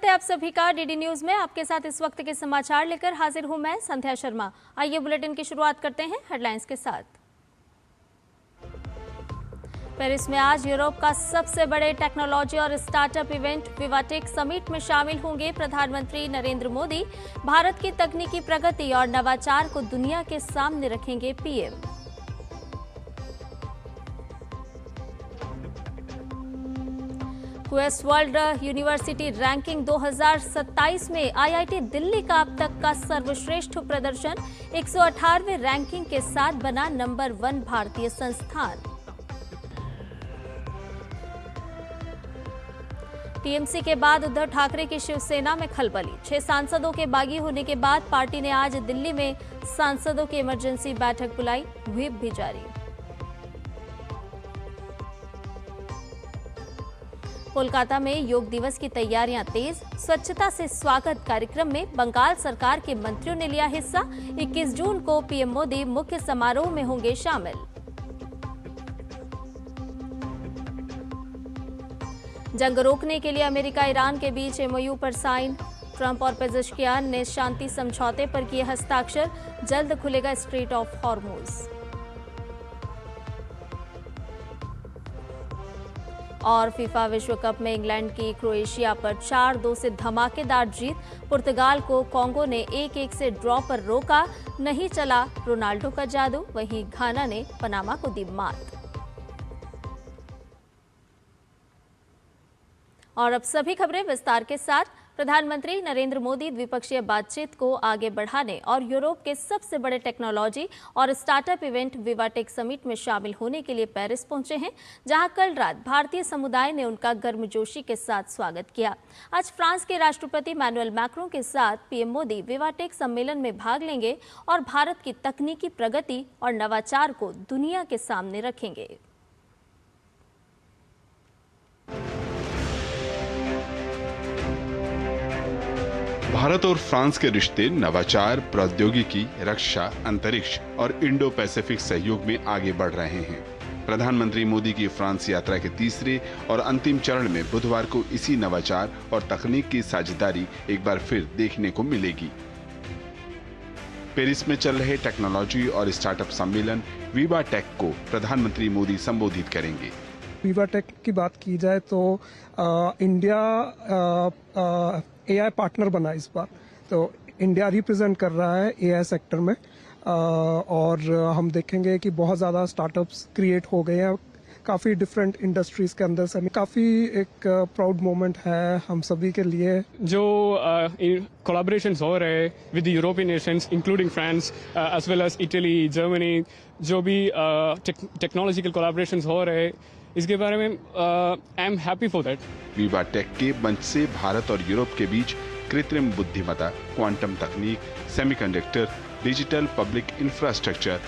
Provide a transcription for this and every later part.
स्वागत है आप सभी का डीडी न्यूज में। आपके साथ इस वक्त के समाचार लेकर हाजिर हूं मैं संध्या शर्मा। आइए बुलेटिन की शुरुआत करते हैं हेडलाइंस के साथ। पेरिस में आज यूरोप का सबसे बड़े टेक्नोलॉजी और स्टार्टअप इवेंट विवाटेक समिट में शामिल होंगे प्रधानमंत्री नरेंद्र मोदी। भारत की तकनीकी प्रगति और नवाचार को दुनिया के सामने रखेंगे PM. Quest world university ranking 2027 में आईआईटी दिल्ली का अब तक का सर्वश्रेष्ठ प्रदर्शन, 118वें रैंकिंग के साथ बना नंबर 1 भारतीय संस्थान। टीएमसी के बाद उद्धव ठाकरे की शिवसेना में खलबली, 6 सांसदों के बागी होने के बाद पार्टी ने आज दिल्ली में सांसदों की इमरजेंसी बैठक बुलाई, व्हिप भी जारी। कोलकाता में योग दिवस की तैयारियां तेज, स्वच्छता से स्वागत कार्यक्रम में बंगाल सरकार के मंत्रियों ने लिया हिस्सा। 21 जून को पीएम मोदी मुख्य समारोह में होंगे शामिल। जंग रोकने के लिए अमेरिका ईरान के बीच एमओयू पर साइन, ट्रंप और पेजेश्कियान ने शांति समझौते पर किए हस्ताक्षर, जल्द खुलेगा स्ट्रेट ऑफ हॉर्मुज। और फीफा विश्व कप में इंग्लैंड की क्रोएशिया पर 4-2 से धमाकेदार जीत, पुर्तगाल को कांगो ने 1-1 से ड्रॉ पर रोका, नहीं चला रोनाल्डो का जादू, वहीं घाना ने पनामा को दी मात। और अब सभी खबरें विस्तार के साथ। प्रधानमंत्री नरेंद्र मोदी द्विपक्षीय बातचीत को आगे बढ़ाने और यूरोप के सबसे बड़े टेक्नोलॉजी और स्टार्टअप इवेंट विवाटेक समिट में शामिल होने के लिए पेरिस पहुंचे हैं, जहां कल रात भारतीय समुदाय ने उनका गर्मजोशी के साथ स्वागत किया। आज फ्रांस के राष्ट्रपति इमैनुअल मैक्रों के साथ पीएम मोदी विवाटेक सम्मेलन में भाग लेंगे और भारत की तकनीकी प्रगति और नवाचार को दुनिया के सामने रखेंगे। भारत और फ्रांस के रिश्ते नवाचार, प्रौद्योगिकी, रक्षा, अंतरिक्ष और इंडो पैसिफिक सहयोग में आगे बढ़ रहे हैं। प्रधानमंत्री मोदी की फ्रांस यात्रा के तीसरे और अंतिम चरण में बुधवार को इसी नवाचार और तकनीक की साझेदारी एक बार फिर देखने को मिलेगी। पेरिस में चल रहे टेक्नोलॉजी और स्टार्टअप सम्मेलन विवाटेक को प्रधानमंत्री मोदी संबोधित करेंगे। विवाटेक की बात की जाए तो इंडिया एआई पार्टनर बना इस बार, तो इंडिया रिप्रेजेंट कर रहा है एआई सेक्टर में, और हम देखेंगे कि बहुत ज़्यादा स्टार्टअप्स क्रिएट हो गए हैं काफ़ी डिफरेंट इंडस्ट्रीज के अंदर से। काफ़ी एक प्राउड मोमेंट है हम सभी के लिए। जो कोलैबोरेशंस हो रहे with European nations including France as well as Italy, Germany, जो भी टेक्नोलॉजिकल कोलैबोरेशंस हो रहे, इसके बारे में I am happy for that. VivaTech के मंच से भारत और यूरोप के बीच कृत्रिम बुद्धिमत्ता, क्वांटम तकनीक, सेमीकंडक्टर, डिजिटल पब्लिक इंफ्रास्ट्रक्चर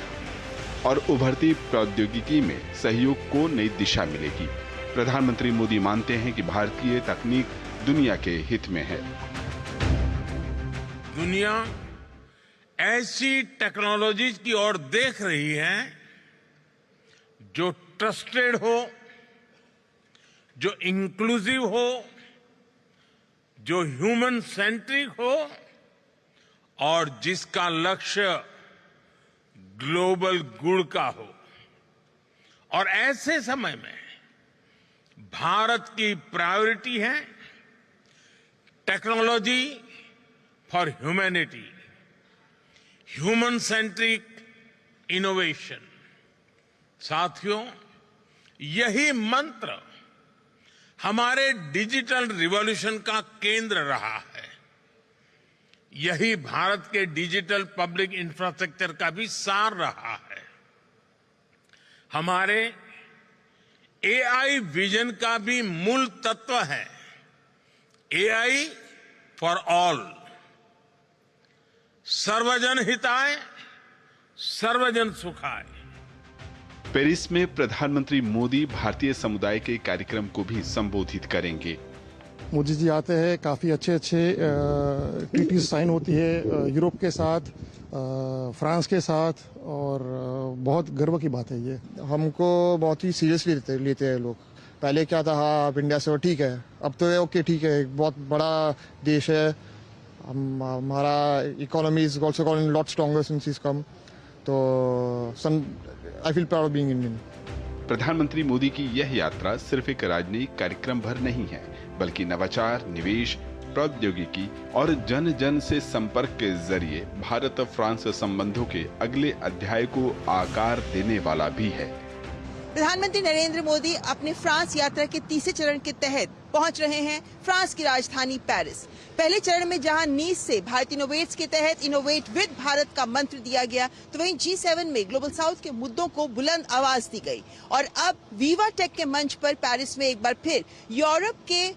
और उभरती प्रौद्योगिकी में सहयोग को नई दिशा मिलेगी। प्रधानमंत्री मोदी मानते हैं कि भारतीय तकनीक दुनिया के हित में है। दुनिया ऐसी टेक्नोलॉजीज की ओर देख रही है जो ट्रस्टेड हो, जो इंक्लूसिव हो, जो ह्यूमन सेंट्रिक हो और जिसका लक्ष्य ग्लोबल गुड का हो। और ऐसे समय में भारत की प्रायोरिटी है technology for humanity, human centric innovation. साथियों, यही मंत्र हमारे डिजिटल रिवॉल्यूशन का केंद्र रहा है। यही भारत के डिजिटल पब्लिक इंफ्रास्ट्रक्चर का भी सार रहा है। हमारे एआई विजन का भी मूल तत्व है एआई फॉर ऑल, सर्वजन हिताय, सर्वजन सुखाय। पेरिस में प्रधानमंत्री मोदी भारतीय समुदाय के कार्यक्रम को भी संबोधित करेंगे। मोदी जी आते हैं, काफ़ी अच्छे ट्रीटी साइन होती है यूरोप के साथ, फ्रांस के साथ, और बहुत गर्व की बात है ये। हमको बहुत ही सीरियसली लेते हैं लोग। पहले क्या था, हाँ अब इंडिया से वो ठीक है, अब तो ओके ठीक है, एक बहुत बड़ा देश है, हमारा economy is also got lot stronger since is come, तो I feel proud of being Indian. प्रधानमंत्री मोदी की यह यात्रा सिर्फ एक राजनयिक कार्यक्रम भर नहीं है, बल्कि नवाचार, निवेश, प्रौद्योगिकी और जन जन से संपर्क के जरिए भारत फ्रांस संबंधों के अगले अध्याय को आकार देने वाला भी है। प्रधानमंत्री नरेंद्र मोदी अपने फ्रांस यात्रा के तीसरे चरण के तहत पहुंच रहे हैं फ्रांस की राजधानी पेरिस। पहले चरण में जहां नीस से भारत इनोवेट्स के तहत इनोवेट विद भारत का मंत्र दिया गया, तो वहीं G7 में ग्लोबल साउथ के मुद्दों को बुलंद आवाज दी गई। और अब वीवा टेक के मंच पर पेरिस में एक बार फिर यूरोप के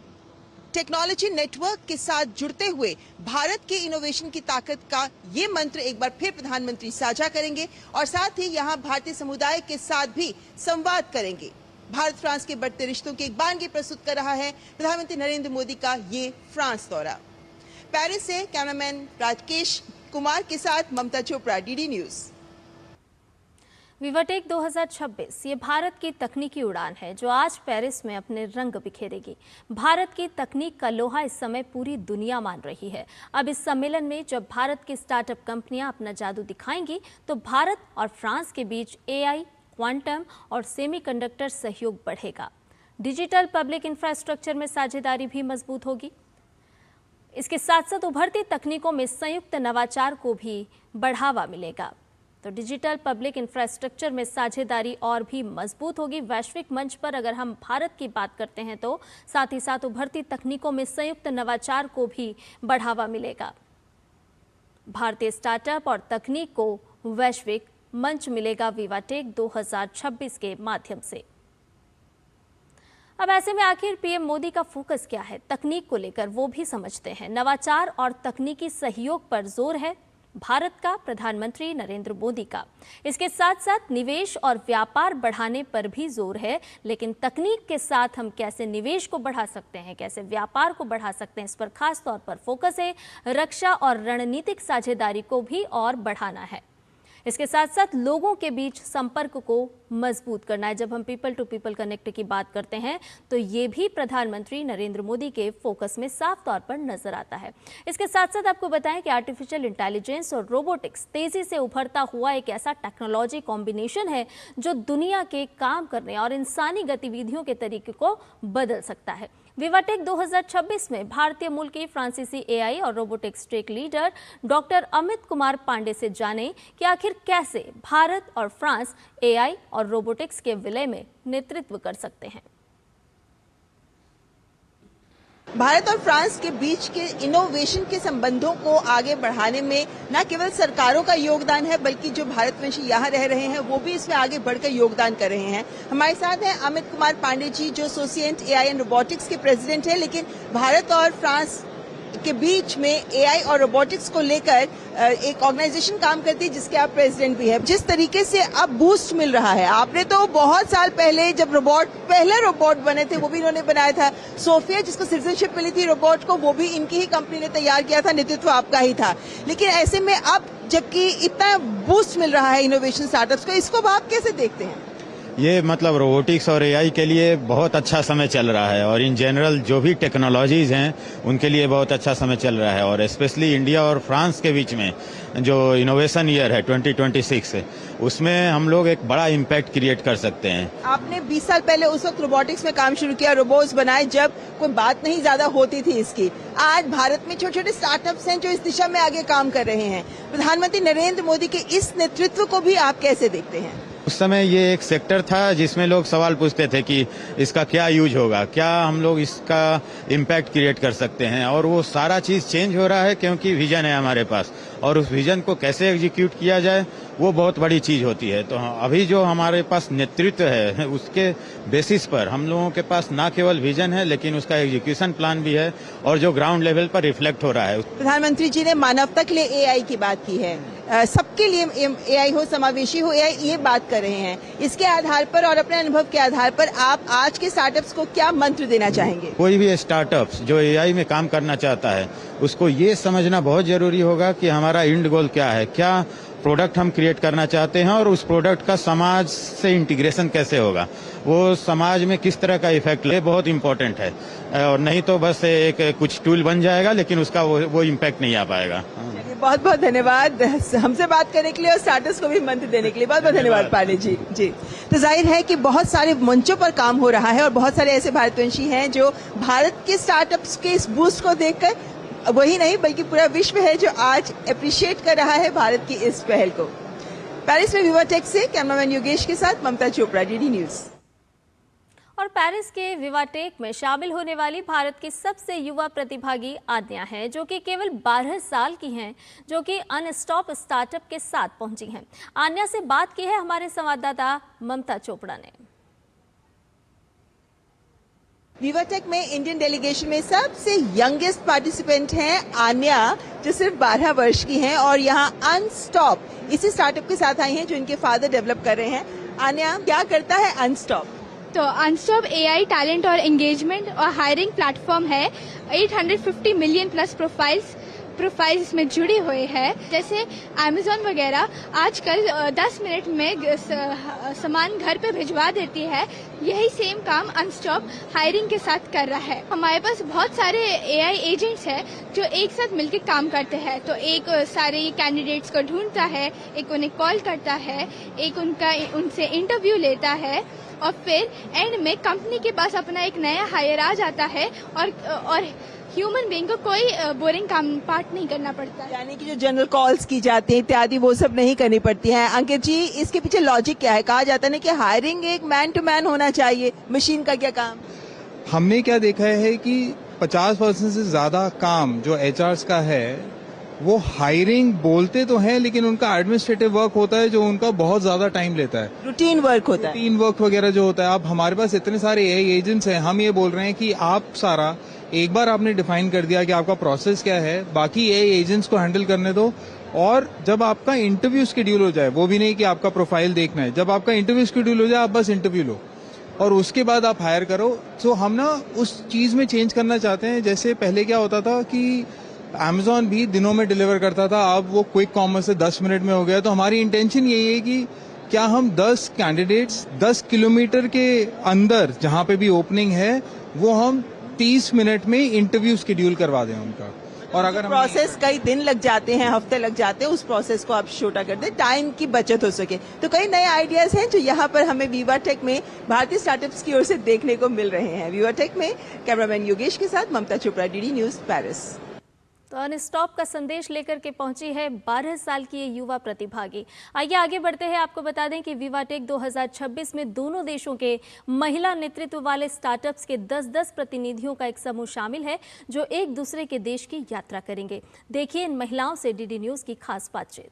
टेक्नोलॉजी नेटवर्क के साथ जुड़ते हुए भारत के इनोवेशन की ताकत का ये मंत्र एक बार फिर प्रधानमंत्री साझा करेंगे और साथ ही यहाँ भारतीय समुदाय के साथ भी संवाद करेंगे। भारत फ्रांस के बढ़ते रिश्तों की एक बानगी प्रस्तुत कर रहा है प्रधानमंत्री नरेंद्र मोदी का ये फ्रांस दौरा। पेरिस से कैमरामैन राकेश कुमार के साथ ममता चोपड़ा, डीडी न्यूज। विवाटेक 2026 ये भारत की तकनीकी उड़ान है जो आज पेरिस में अपने रंग बिखेरेगी। भारत की तकनीक का लोहा इस समय पूरी दुनिया मान रही है। अब इस सम्मेलन में जब भारत की स्टार्टअप कंपनियां अपना जादू दिखाएंगी, तो भारत और फ्रांस के बीच AI, क्वांटम और सेमीकंडक्टर सहयोग बढ़ेगा। डिजिटल पब्लिक इंफ्रास्ट्रक्चर में साझेदारी भी मजबूत होगी। इसके साथ साथ उभरती तकनीकों में संयुक्त नवाचार को भी बढ़ावा मिलेगा। तो डिजिटल पब्लिक इंफ्रास्ट्रक्चर में साझेदारी और भी मजबूत होगी। वैश्विक मंच पर अगर हम भारत की बात करते हैं, तो साथ ही साथ उभरती तकनीकों में संयुक्त नवाचार को भी बढ़ावा मिलेगा। भारतीय स्टार्टअप और तकनीक को वैश्विक मंच मिलेगा विवाटेक 2026 के माध्यम से। अब ऐसे में आखिर पीएम मोदी का फोकस क्या है तकनीक को लेकर, वो भी समझते हैं। नवाचार और तकनीकी सहयोग पर जोर है भारत का, प्रधानमंत्री नरेंद्र मोदी का। इसके साथ साथ निवेश और व्यापार बढ़ाने पर भी जोर है, लेकिन तकनीक के साथ हम कैसे निवेश को बढ़ा सकते हैं, कैसे व्यापार को बढ़ा सकते हैं, इस पर खास तौर पर फोकस है। रक्षा और रणनीतिक साझेदारी को भी और बढ़ाना है। इसके साथ साथ लोगों के बीच संपर्क को मजबूत करना है। जब हम पीपल टू पीपल कनेक्ट की बात करते हैं, तो ये भी प्रधानमंत्री नरेंद्र मोदी के फोकस में साफ तौर पर नजर आता है। इसके साथ साथ आपको बताएं कि आर्टिफिशियल इंटेलिजेंस और रोबोटिक्स तेजी से उभरता हुआ एक ऐसा टेक्नोलॉजी कॉम्बिनेशन है जो दुनिया के काम करने और इंसानी गतिविधियों के तरीके को बदल सकता है। विवाटेक 2026 में भारतीय मूल के फ्रांसीसी AI और robotics tech leader doctor Amit Kumar Pandey से जानें कि आखिर कैसे भारत और फ्रांस AI और रोबोटिक्स के विलय में नेतृत्व कर सकते हैं। भारत और फ्रांस के बीच के इनोवेशन के संबंधों को आगे बढ़ाने में न केवल सरकारों का योगदान है, बल्कि जो भारतवंशी यहाँ रह रहे हैं वो भी इसमें आगे बढ़कर योगदान कर रहे हैं। हमारे साथ हैं अमित कुमार पांडे जी, जो एसोसिएट AI एंड रोबोटिक्स के प्रेसिडेंट हैं। लेकिन भारत और फ्रांस के बीच में AI और रोबोटिक्स को लेकर एक ऑर्गेनाइजेशन काम करती है जिसके आप प्रेसिडेंट भी हैं। जिस तरीके से अब बूस्ट मिल रहा है, आपने तो बहुत साल पहले जब पहले रोबोट बने थे वो भी इन्होंने बनाया था, सोफिया जिसको सिटीजनशिप मिली थी रोबोट को, वो भी इनकी ही कंपनी ने तैयार किया था, नेतृत्व आपका ही था। लेकिन ऐसे में अब जबकि इतना बूस्ट मिल रहा है इनोवेशन स्टार्टअप्स को, इसको आप कैसे देखते हैं? ये मतलब रोबोटिक्स और AI के लिए बहुत अच्छा समय चल रहा है और इन जनरल जो भी टेक्नोलॉजीज हैं उनके लिए बहुत अच्छा समय चल रहा है। और स्पेशली इंडिया और फ्रांस के बीच में जो इनोवेशन ईयर है 2026, उसमें हम लोग एक बड़ा इम्पैक्ट क्रिएट कर सकते हैं। आपने 20 साल पहले उस वक्त रोबोटिक्स में काम शुरू किया, रोबोट्स बनाए जब कोई बात नहीं ज्यादा होती थी इसकी। आज भारत में छोटे छोटे स्टार्टअप्स हैं जो इस दिशा में आगे काम कर रहे हैं। प्रधानमंत्री नरेंद्र मोदी के इस नेतृत्व को भी आप कैसे देखते हैं? उस समय ये एक सेक्टर था जिसमें लोग सवाल पूछते थे कि इसका क्या यूज होगा, क्या हम लोग इसका इम्पैक्ट क्रिएट कर सकते हैं, और वो सारा चीज चेंज हो रहा है क्योंकि विजन है हमारे पास, और उस विजन को कैसे एग्जीक्यूट किया जाए वो बहुत बड़ी चीज होती है। तो अभी जो हमारे पास नेतृत्व है उसके बेसिस पर हम लोगों के पास ना केवल विजन है लेकिन उसका एग्जीक्यूशन प्लान भी है और जो ग्राउंड लेवल पर रिफ्लेक्ट हो रहा है। प्रधानमंत्री जी ने मानवता के लिए AI की बात की है, सबके लिए AI हो, समावेशी हो AI, ये बात कर रहे हैं। इसके आधार पर और अपने अनुभव के आधार पर आप आज के स्टार्टअप्स को क्या मंत्र देना चाहेंगे? कोई भी स्टार्टअप्स जो AI में काम करना चाहता है उसको ये समझना बहुत जरूरी होगा कि हमारा एंड गोल क्या है, क्या प्रोडक्ट हम क्रिएट करना चाहते हैं और उस प्रोडक्ट का समाज से इंटीग्रेशन कैसे होगा, वो समाज में किस तरह का इफेक्ट ले, बहुत इंपॉर्टेंट है। और नहीं तो बस एक कुछ टूल बन जाएगा लेकिन उसका वो इम्पैक्ट नहीं आ पाएगा। बहुत बहुत धन्यवाद हमसे बात करने के लिए और स्टार्टअप्स को भी मंत्र देने के लिए। बहुत बहुत धन्यवाद पाले जी। तो जाहिर है कि बहुत सारे मंचों पर काम हो रहा है और बहुत सारे ऐसे भारतवंशी हैं जो भारत के स्टार्टअप्स के इस बूस्ट को देखकर वही नहीं बल्कि पूरा विश्व है जो आज अप्रिशिएट कर रहा है भारत की इस पहल को। पेरिस में विवाटेक से कैमरामैन योगेश के साथ ममता चोपड़ा, डीडी न्यूज। और पेरिस के विवाटेक में शामिल होने वाली भारत की सबसे युवा प्रतिभागी आन्या है, जो कि केवल 12 साल की हैं, जो कि अनस्टॉप स्टार्टअप के साथ पहुंची हैं। आन्या से बात की है हमारे संवाददाता ममता चोपड़ा ने। विवाटेक में इंडियन डेलीगेशन में सबसे यंगेस्ट पार्टिसिपेंट हैं आन्या, जो सिर्फ 12 वर्ष की हैं और यहाँ अनस्टॉप इसी स्टार्टअप के साथ आई हैं जो इनके फादर डेवलप कर रहे हैं। आन्या, क्या करता है अनस्टॉप? तो अनस्टॉप एआई टैलेंट और एंगेजमेंट और हायरिंग प्लेटफॉर्म है। 850 मिलियन प्लस प्रोफाइल्स इसमें जुड़े हुए हैं। जैसे अमेजोन वगैरह आजकल 10 मिनट में सामान घर पे भिजवा देती है, यही सेम काम अनस्टॉप हायरिंग के साथ कर रहा है। हमारे पास बहुत सारे एआई एजेंट्स हैं जो एक साथ मिलकर काम करते हैं। तो एक सारे कैंडिडेट्स को ढूंढता है, एक उन्हें कॉल करता है, एक उनसे इंटरव्यू लेता है और फिर एंड में कंपनी के पास अपना एक नया हायर आ जाता है और ह्यूमन बीइंग को कोई बोरिंग काम पार्ट नहीं करना पड़ता है। यानी कि जो जनरल कॉल्स की जाती है इत्यादि वो सब नहीं करनी पड़ती है। अंकित जी, इसके पीछे लॉजिक क्या है? कहा जाता है ना कि हायरिंग एक मैन टू मैन होना चाहिए, मशीन का क्या काम? हमने क्या देखा है कि 50% से ज्यादा काम जो एचआरस का है वो हायरिंग बोलते तो हैं लेकिन उनका एडमिनिस्ट्रेटिव वर्क होता है जो उनका बहुत ज्यादा टाइम लेता है। रूटीन वर्क होता है, रूटीन वर्क वगैरह जो होता है। अब हमारे पास इतने सारे एआई एजेंट्स हैं, हम ये बोल रहे हैं कि आप सारा एक बार आपने डिफाइन कर दिया कि आपका प्रोसेस क्या है, बाकी एआई एजेंट्स को हैंडल करने दो। और जब आपका इंटरव्यू शेड्यूल हो जाए, वो भी नहीं कि आपका प्रोफाइल देखना है, जब आपका इंटरव्यू शेड्यूल हो जाए आप बस इंटरव्यू लो और उसके बाद आप हायर करो। तो हम ना उस चीज में चेंज करना चाहते हैं। जैसे पहले क्या होता था कि अमेजोन भी दिनों में डिलीवर करता था, अब वो क्विक कॉमर्स से 10 मिनट में हो गया। तो हमारी इंटेंशन यही है कि क्या हम 10 कैंडिडेट्स 10 किलोमीटर के अंदर जहां पे भी ओपनिंग है वो हम 30 मिनट में इंटरव्यू शेड्यूल करवा दें उनका। और अगर प्रोसेस कई दिन लग जाते हैं, हफ्ते लग जाते हैं, उस प्रोसेस को आप छोटा कर दें, टाइम की बचत हो सके। तो कई नए आइडियाज हैं जो यहाँ पर हमें विवाटेक में भारतीय स्टार्टअप्स की ओर से देखने को मिल रहे हैं। विवाटेक में कैमरामैन योगेश के साथ ममता चोपड़ा, डीडी न्यूज, पेरिस। तो अनस्टॉप का संदेश लेकर के पहुंची है 12 साल की ये युवा प्रतिभागी। आइए आगे बढ़ते हैं, आपको बता दें कि विवाटेक 2026 में दोनों देशों के महिला नेतृत्व वाले स्टार्टअप्स के 10-10 प्रतिनिधियों का एक समूह शामिल है जो एक दूसरे के देश की यात्रा करेंगे। देखिए इन महिलाओं से डीडी न्यूज की खास बातचीत।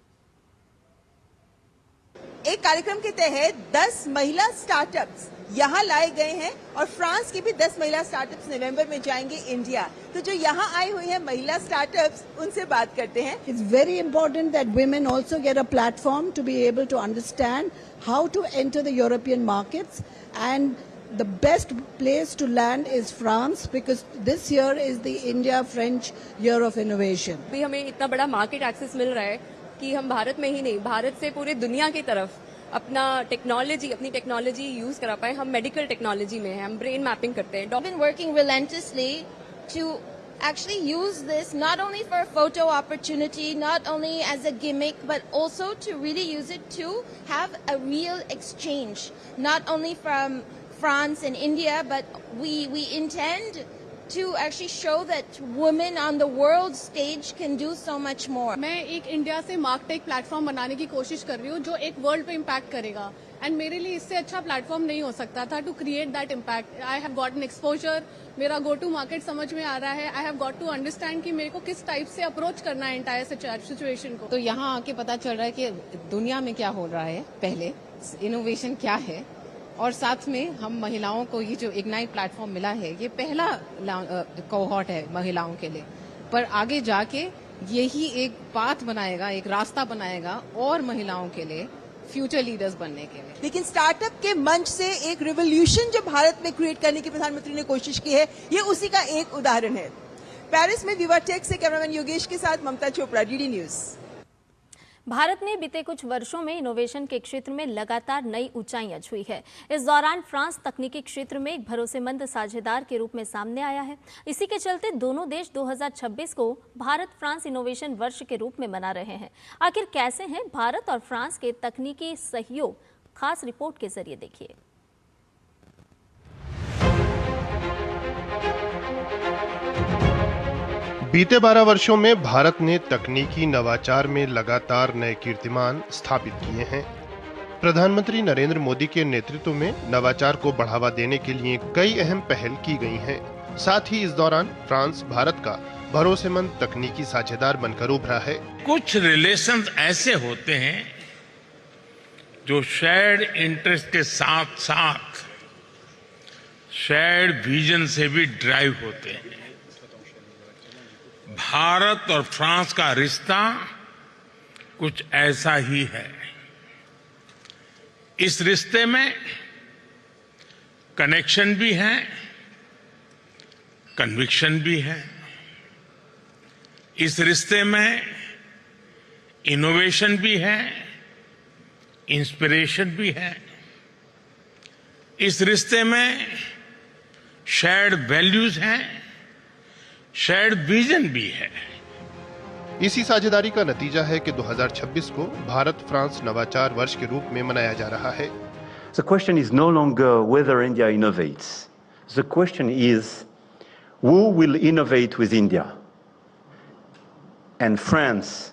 एक कार्यक्रम के तहत 10 महिला स्टार्टअप्स यहाँ लाए गए हैं और फ्रांस की भी 10 महिला स्टार्टअप्स नवंबर में जाएंगे इंडिया। तो जो यहाँ आई हुई है महिला स्टार्टअप्स, उनसे बात करते हैं। It's very important that women also get a platform to be able to understand how to enter the European markets, and the best place to land is France because this year is the India-French Year of Innovation. भी हमें इतना बड़ा market access मिल रहा है कि हम भारत में ही नहीं, भारत से पूरे दुनिया की तरफ अपनी टेक्नोलॉजी यूज करा पाए। हम मेडिकल टेक्नोलॉजी में हैं, हम ब्रेन मैपिंग करते हैं। Been working relentlessly to actually use this not only for a photo opportunity, not only as a gimmick, but also to really use it to have a real exchange, not only from France and India, but we intend to actually show that women on the world stage can do so much more. मैं एक India से मार्कटेक platform बनाने की कोशिश कर रही हूँ जो एक वर्ल्ड पे इम्पैक्ट करेगा, एंड मेरे लिए इससे अच्छा प्लेटफॉर्म नहीं हो सकता था to create that impact. I have got an exposure, मेरा गो टू मार्केट समझ में आ रहा है। I have got to understand कि मेरे को किस टाइप से अप्रोच करना है एंटायर सिचुएशन को। तो यहाँ आके पता चल रहा है कि दुनिया में क्या हो रहा है, पहले इनोवेशन क्या है, और साथ में हम महिलाओं को ये जो इग्नाइट प्लेटफॉर्म मिला है ये पहला कोहॉर्ट है महिलाओं के लिए, पर आगे जाके यही एक पाथ बनाएगा, एक रास्ता बनाएगा और महिलाओं के लिए फ्यूचर लीडर्स बनने के लिए। लेकिन स्टार्टअप के मंच से एक रिवोल्यूशन जो भारत में क्रिएट करने की प्रधानमंत्री ने कोशिश की है, ये उसी का एक उदाहरण है। पेरिस में विवाटेक से कैमरामैन योगेश के साथ ममता चोपड़ा, डीडी न्यूज। भारत ने बीते कुछ वर्षों में इनोवेशन के क्षेत्र में लगातार नई ऊंचाइयां छुई है। इस दौरान फ्रांस तकनीकी क्षेत्र में एक भरोसेमंद साझेदार के रूप में सामने आया है। इसी के चलते दोनों देश 2026 को भारत फ्रांस इनोवेशन वर्ष के रूप में मना रहे हैं। आखिर कैसे हैं भारत और फ्रांस के तकनीकी सहयोग, खास रिपोर्ट के जरिए देखिए। बीते 12 वर्षों में भारत ने तकनीकी नवाचार में लगातार नए कीर्तिमान स्थापित किए हैं। प्रधानमंत्री नरेंद्र मोदी के नेतृत्व में नवाचार को बढ़ावा देने के लिए कई अहम पहल की गई हैं। साथ ही इस दौरान फ्रांस भारत का भरोसेमंद तकनीकी साझेदार बनकर उभरा है। कुछ रिलेशंस ऐसे होते हैं जो शेयर्ड इंटरेस्ट के साथ साथ शेयर्ड विजन से भी ड्राइव होते हैं। भारत और फ्रांस का रिश्ता कुछ ऐसा ही है। इस रिश्ते में कनेक्शन भी है, कन्विक्शन भी है। इस रिश्ते में इनोवेशन भी है, इंस्पिरेशन भी है। इस रिश्ते में शेयर्ड वैल्यूज हैं, शेयर्ड विजन भी है। इसी साझेदारी का नतीजा है कि 2026 को भारत फ्रांस नवाचार वर्ष के रूप में मनाया जा रहा है। The question is no longer whether India innovates. The question is who will innovate with India? And France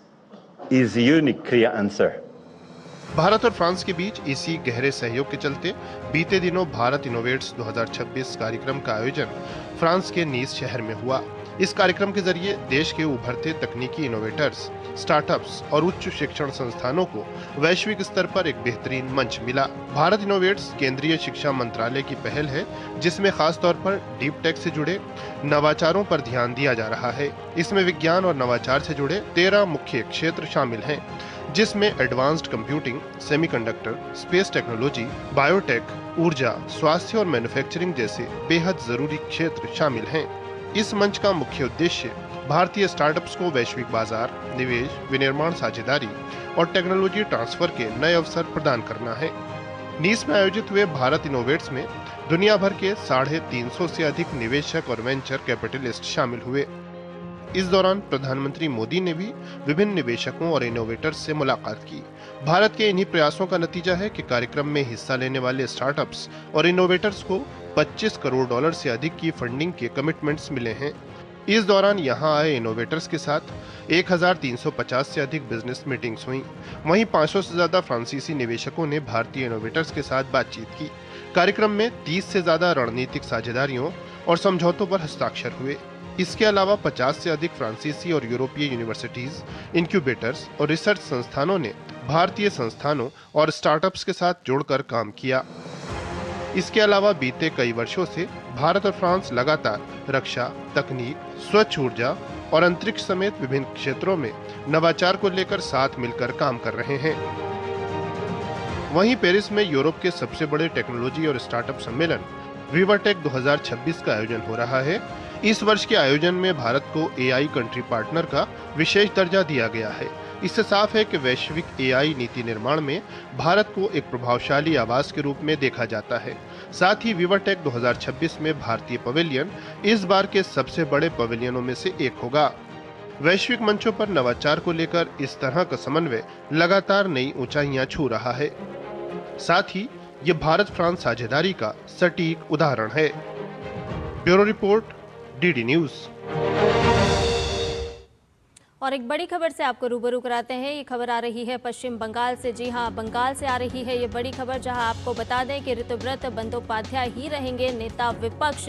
is the unique clear answer. Bharat और फ्रांस के बीच इसी गहरे सहयोग के चलते बीते दिनों भारत इनोवेट्स 2026 कार्यक्रम का आयोजन फ्रांस के नीस शहर में हुआ। इस कार्यक्रम के जरिए देश के उभरते तकनीकी इनोवेटर्स, स्टार्टअप्स और उच्च शिक्षण संस्थानों को वैश्विक स्तर पर एक बेहतरीन मंच मिला। भारत इनोवेट्स केंद्रीय शिक्षा मंत्रालय की पहल है, जिसमें खास तौर पर डीप टेक से जुड़े नवाचारों पर ध्यान दिया जा रहा है। इसमें विज्ञान और नवाचार से जुड़े 13 मुख्य क्षेत्र शामिल हैं, जिसमें advanced computing, semiconductor, space technology, biotech, ऊर्जा, स्वास्थ्य और मैन्युफैक्चरिंग जैसे बेहद जरूरी क्षेत्र शामिल हैं। इस मंच का मुख्य उद्देश्य भारतीय स्टार्टअप्स को वैश्विक बाजार, निवेश, विनिर्माण साझेदारी और टेक्नोलॉजी ट्रांसफर के नए अवसर प्रदान करना है। नीस में आयोजित हुए भारत इनोवेट्स में दुनिया भर के 350 से अधिक निवेशक और वेंचर कैपिटलिस्ट शामिल हुए। इस दौरान प्रधानमंत्री मोदी ने भी विभिन्न निवेशकों और इनोवेटर्स से मुलाकात की। भारत के इन्हीं प्रयासों का नतीजा है कि कार्यक्रम में हिस्सा लेने वाले स्टार्टअप्स और इनोवेटर्स को $25 करोड़ से अधिक की फंडिंग के कमिटमेंट्स मिले हैं। इस दौरान यहां आए इनोवेटर्स के साथ 1350 से अधिक बिजनेस मीटिंग्स हुई। वहीं 500 से ज्यादा फ्रांसीसी निवेशकों ने भारतीय इनोवेटर्स के साथ बातचीत की। कार्यक्रम में 30 से ज्यादा रणनीतिक साझेदारियों और समझौतों पर हस्ताक्षर हुए। इसके अलावा 50 से अधिक फ्रांसीसी और यूरोपीय यूनिवर्सिटीज, इंक्यूबेटर्स और रिसर्च संस्थानों ने भारतीय संस्थानों और स्टार्टअप्स के साथ जुड़कर काम किया। इसके अलावा बीते कई वर्षों से भारत और फ्रांस लगातार रक्षा, तकनीक, स्वच्छ ऊर्जा और अंतरिक्ष समेत विभिन्न क्षेत्रों में नवाचार को लेकर साथ मिलकर काम कर रहे हैं। वहीं पेरिस में यूरोप के सबसे बड़े टेक्नोलॉजी और स्टार्टअप सम्मेलन विवाटेक 2026 का आयोजन हो रहा है। इस वर्ष के आयोजन में भारत को एआई कंट्री पार्टनर का विशेष दर्जा दिया गया है। इससे साफ है कि वैश्विक एआई नीति निर्माण में भारत को एक प्रभावशाली आवाज के रूप में देखा जाता है। साथ ही विवाटेक 2026 में भारतीय पवेलियन इस बार के सबसे बड़े पवेलियनों में से एक होगा। वैश्विक मंचों पर नवाचार को लेकर इस तरह का समन्वय लगातार नई ऊंचाइयां छू रहा है। साथ ही ये भारत फ्रांस साझेदारी का सटीक उदाहरण है। Bureau report, DD news. और एक बड़ी खबर से आपको रूबरू कराते हैं। ये खबर आ रही है पश्चिम बंगाल से। जी हां, बंगाल से आ रही है ये बड़ी खबर, जहां आपको बता दें कि ऋतुव्रत बंदोपाध्याय ही रहेंगे नेता विपक्ष।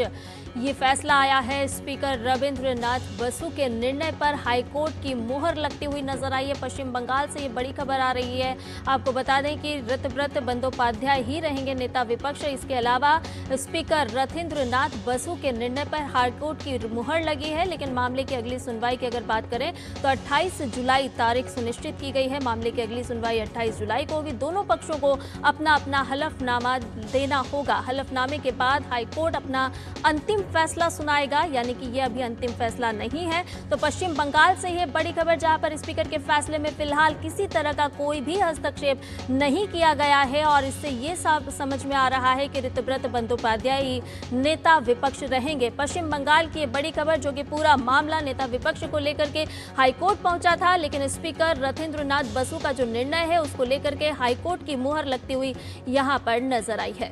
ये फैसला आया है स्पीकर रविंद्र नाथ बसु के निर्णय पर हाईकोर्ट की मुहर लगती हुई नजर आई है। पश्चिम बंगाल से ये बड़ी खबर आ रही है। आपको बता दें कि ऋतुव्रत बंदोपाध्याय ही रहेंगे नेता विपक्ष। इसके अलावा स्पीकर रविंद्र नाथ बसु के निर्णय पर हाईकोर्ट की मुहर लगी है। लेकिन मामले की अगली सुनवाई की अगर बात करें तो 28 जुलाई तारीख सुनिश्चित की गई है। मामले की अगली सुनवाई 28 जुलाई को होगी। दोनों पक्षों को अपना अपना हलफनामा देना होगा। हलफनामे के बाद हाईकोर्ट अपना अंतिम फैसला सुनाएगा, यानी कि ये अभी अंतिम फैसला नहीं है। तो पश्चिम बंगाल से ये बड़ी खबर, जहां पर स्पीकर के फैसले में फिलहाल किसी तरह का कोई भी हस्तक्षेप नहीं किया गया है और इससे ये समझ में आ रहा है कि ऋतुव्रत बंदोपाध्याय ही नेता विपक्ष रहेंगे। पश्चिम बंगाल की ये बड़ी खबर, जो कि पूरा मामला नेता विपक्ष को लेकर के हाईकोर्ट पहुंचा था, लेकिन स्पीकर रथेंद्र नाथ बसु का जो निर्णय है उसको लेकर के हाईकोर्ट की मुहर लगती हुई यहां पर नजर आई है।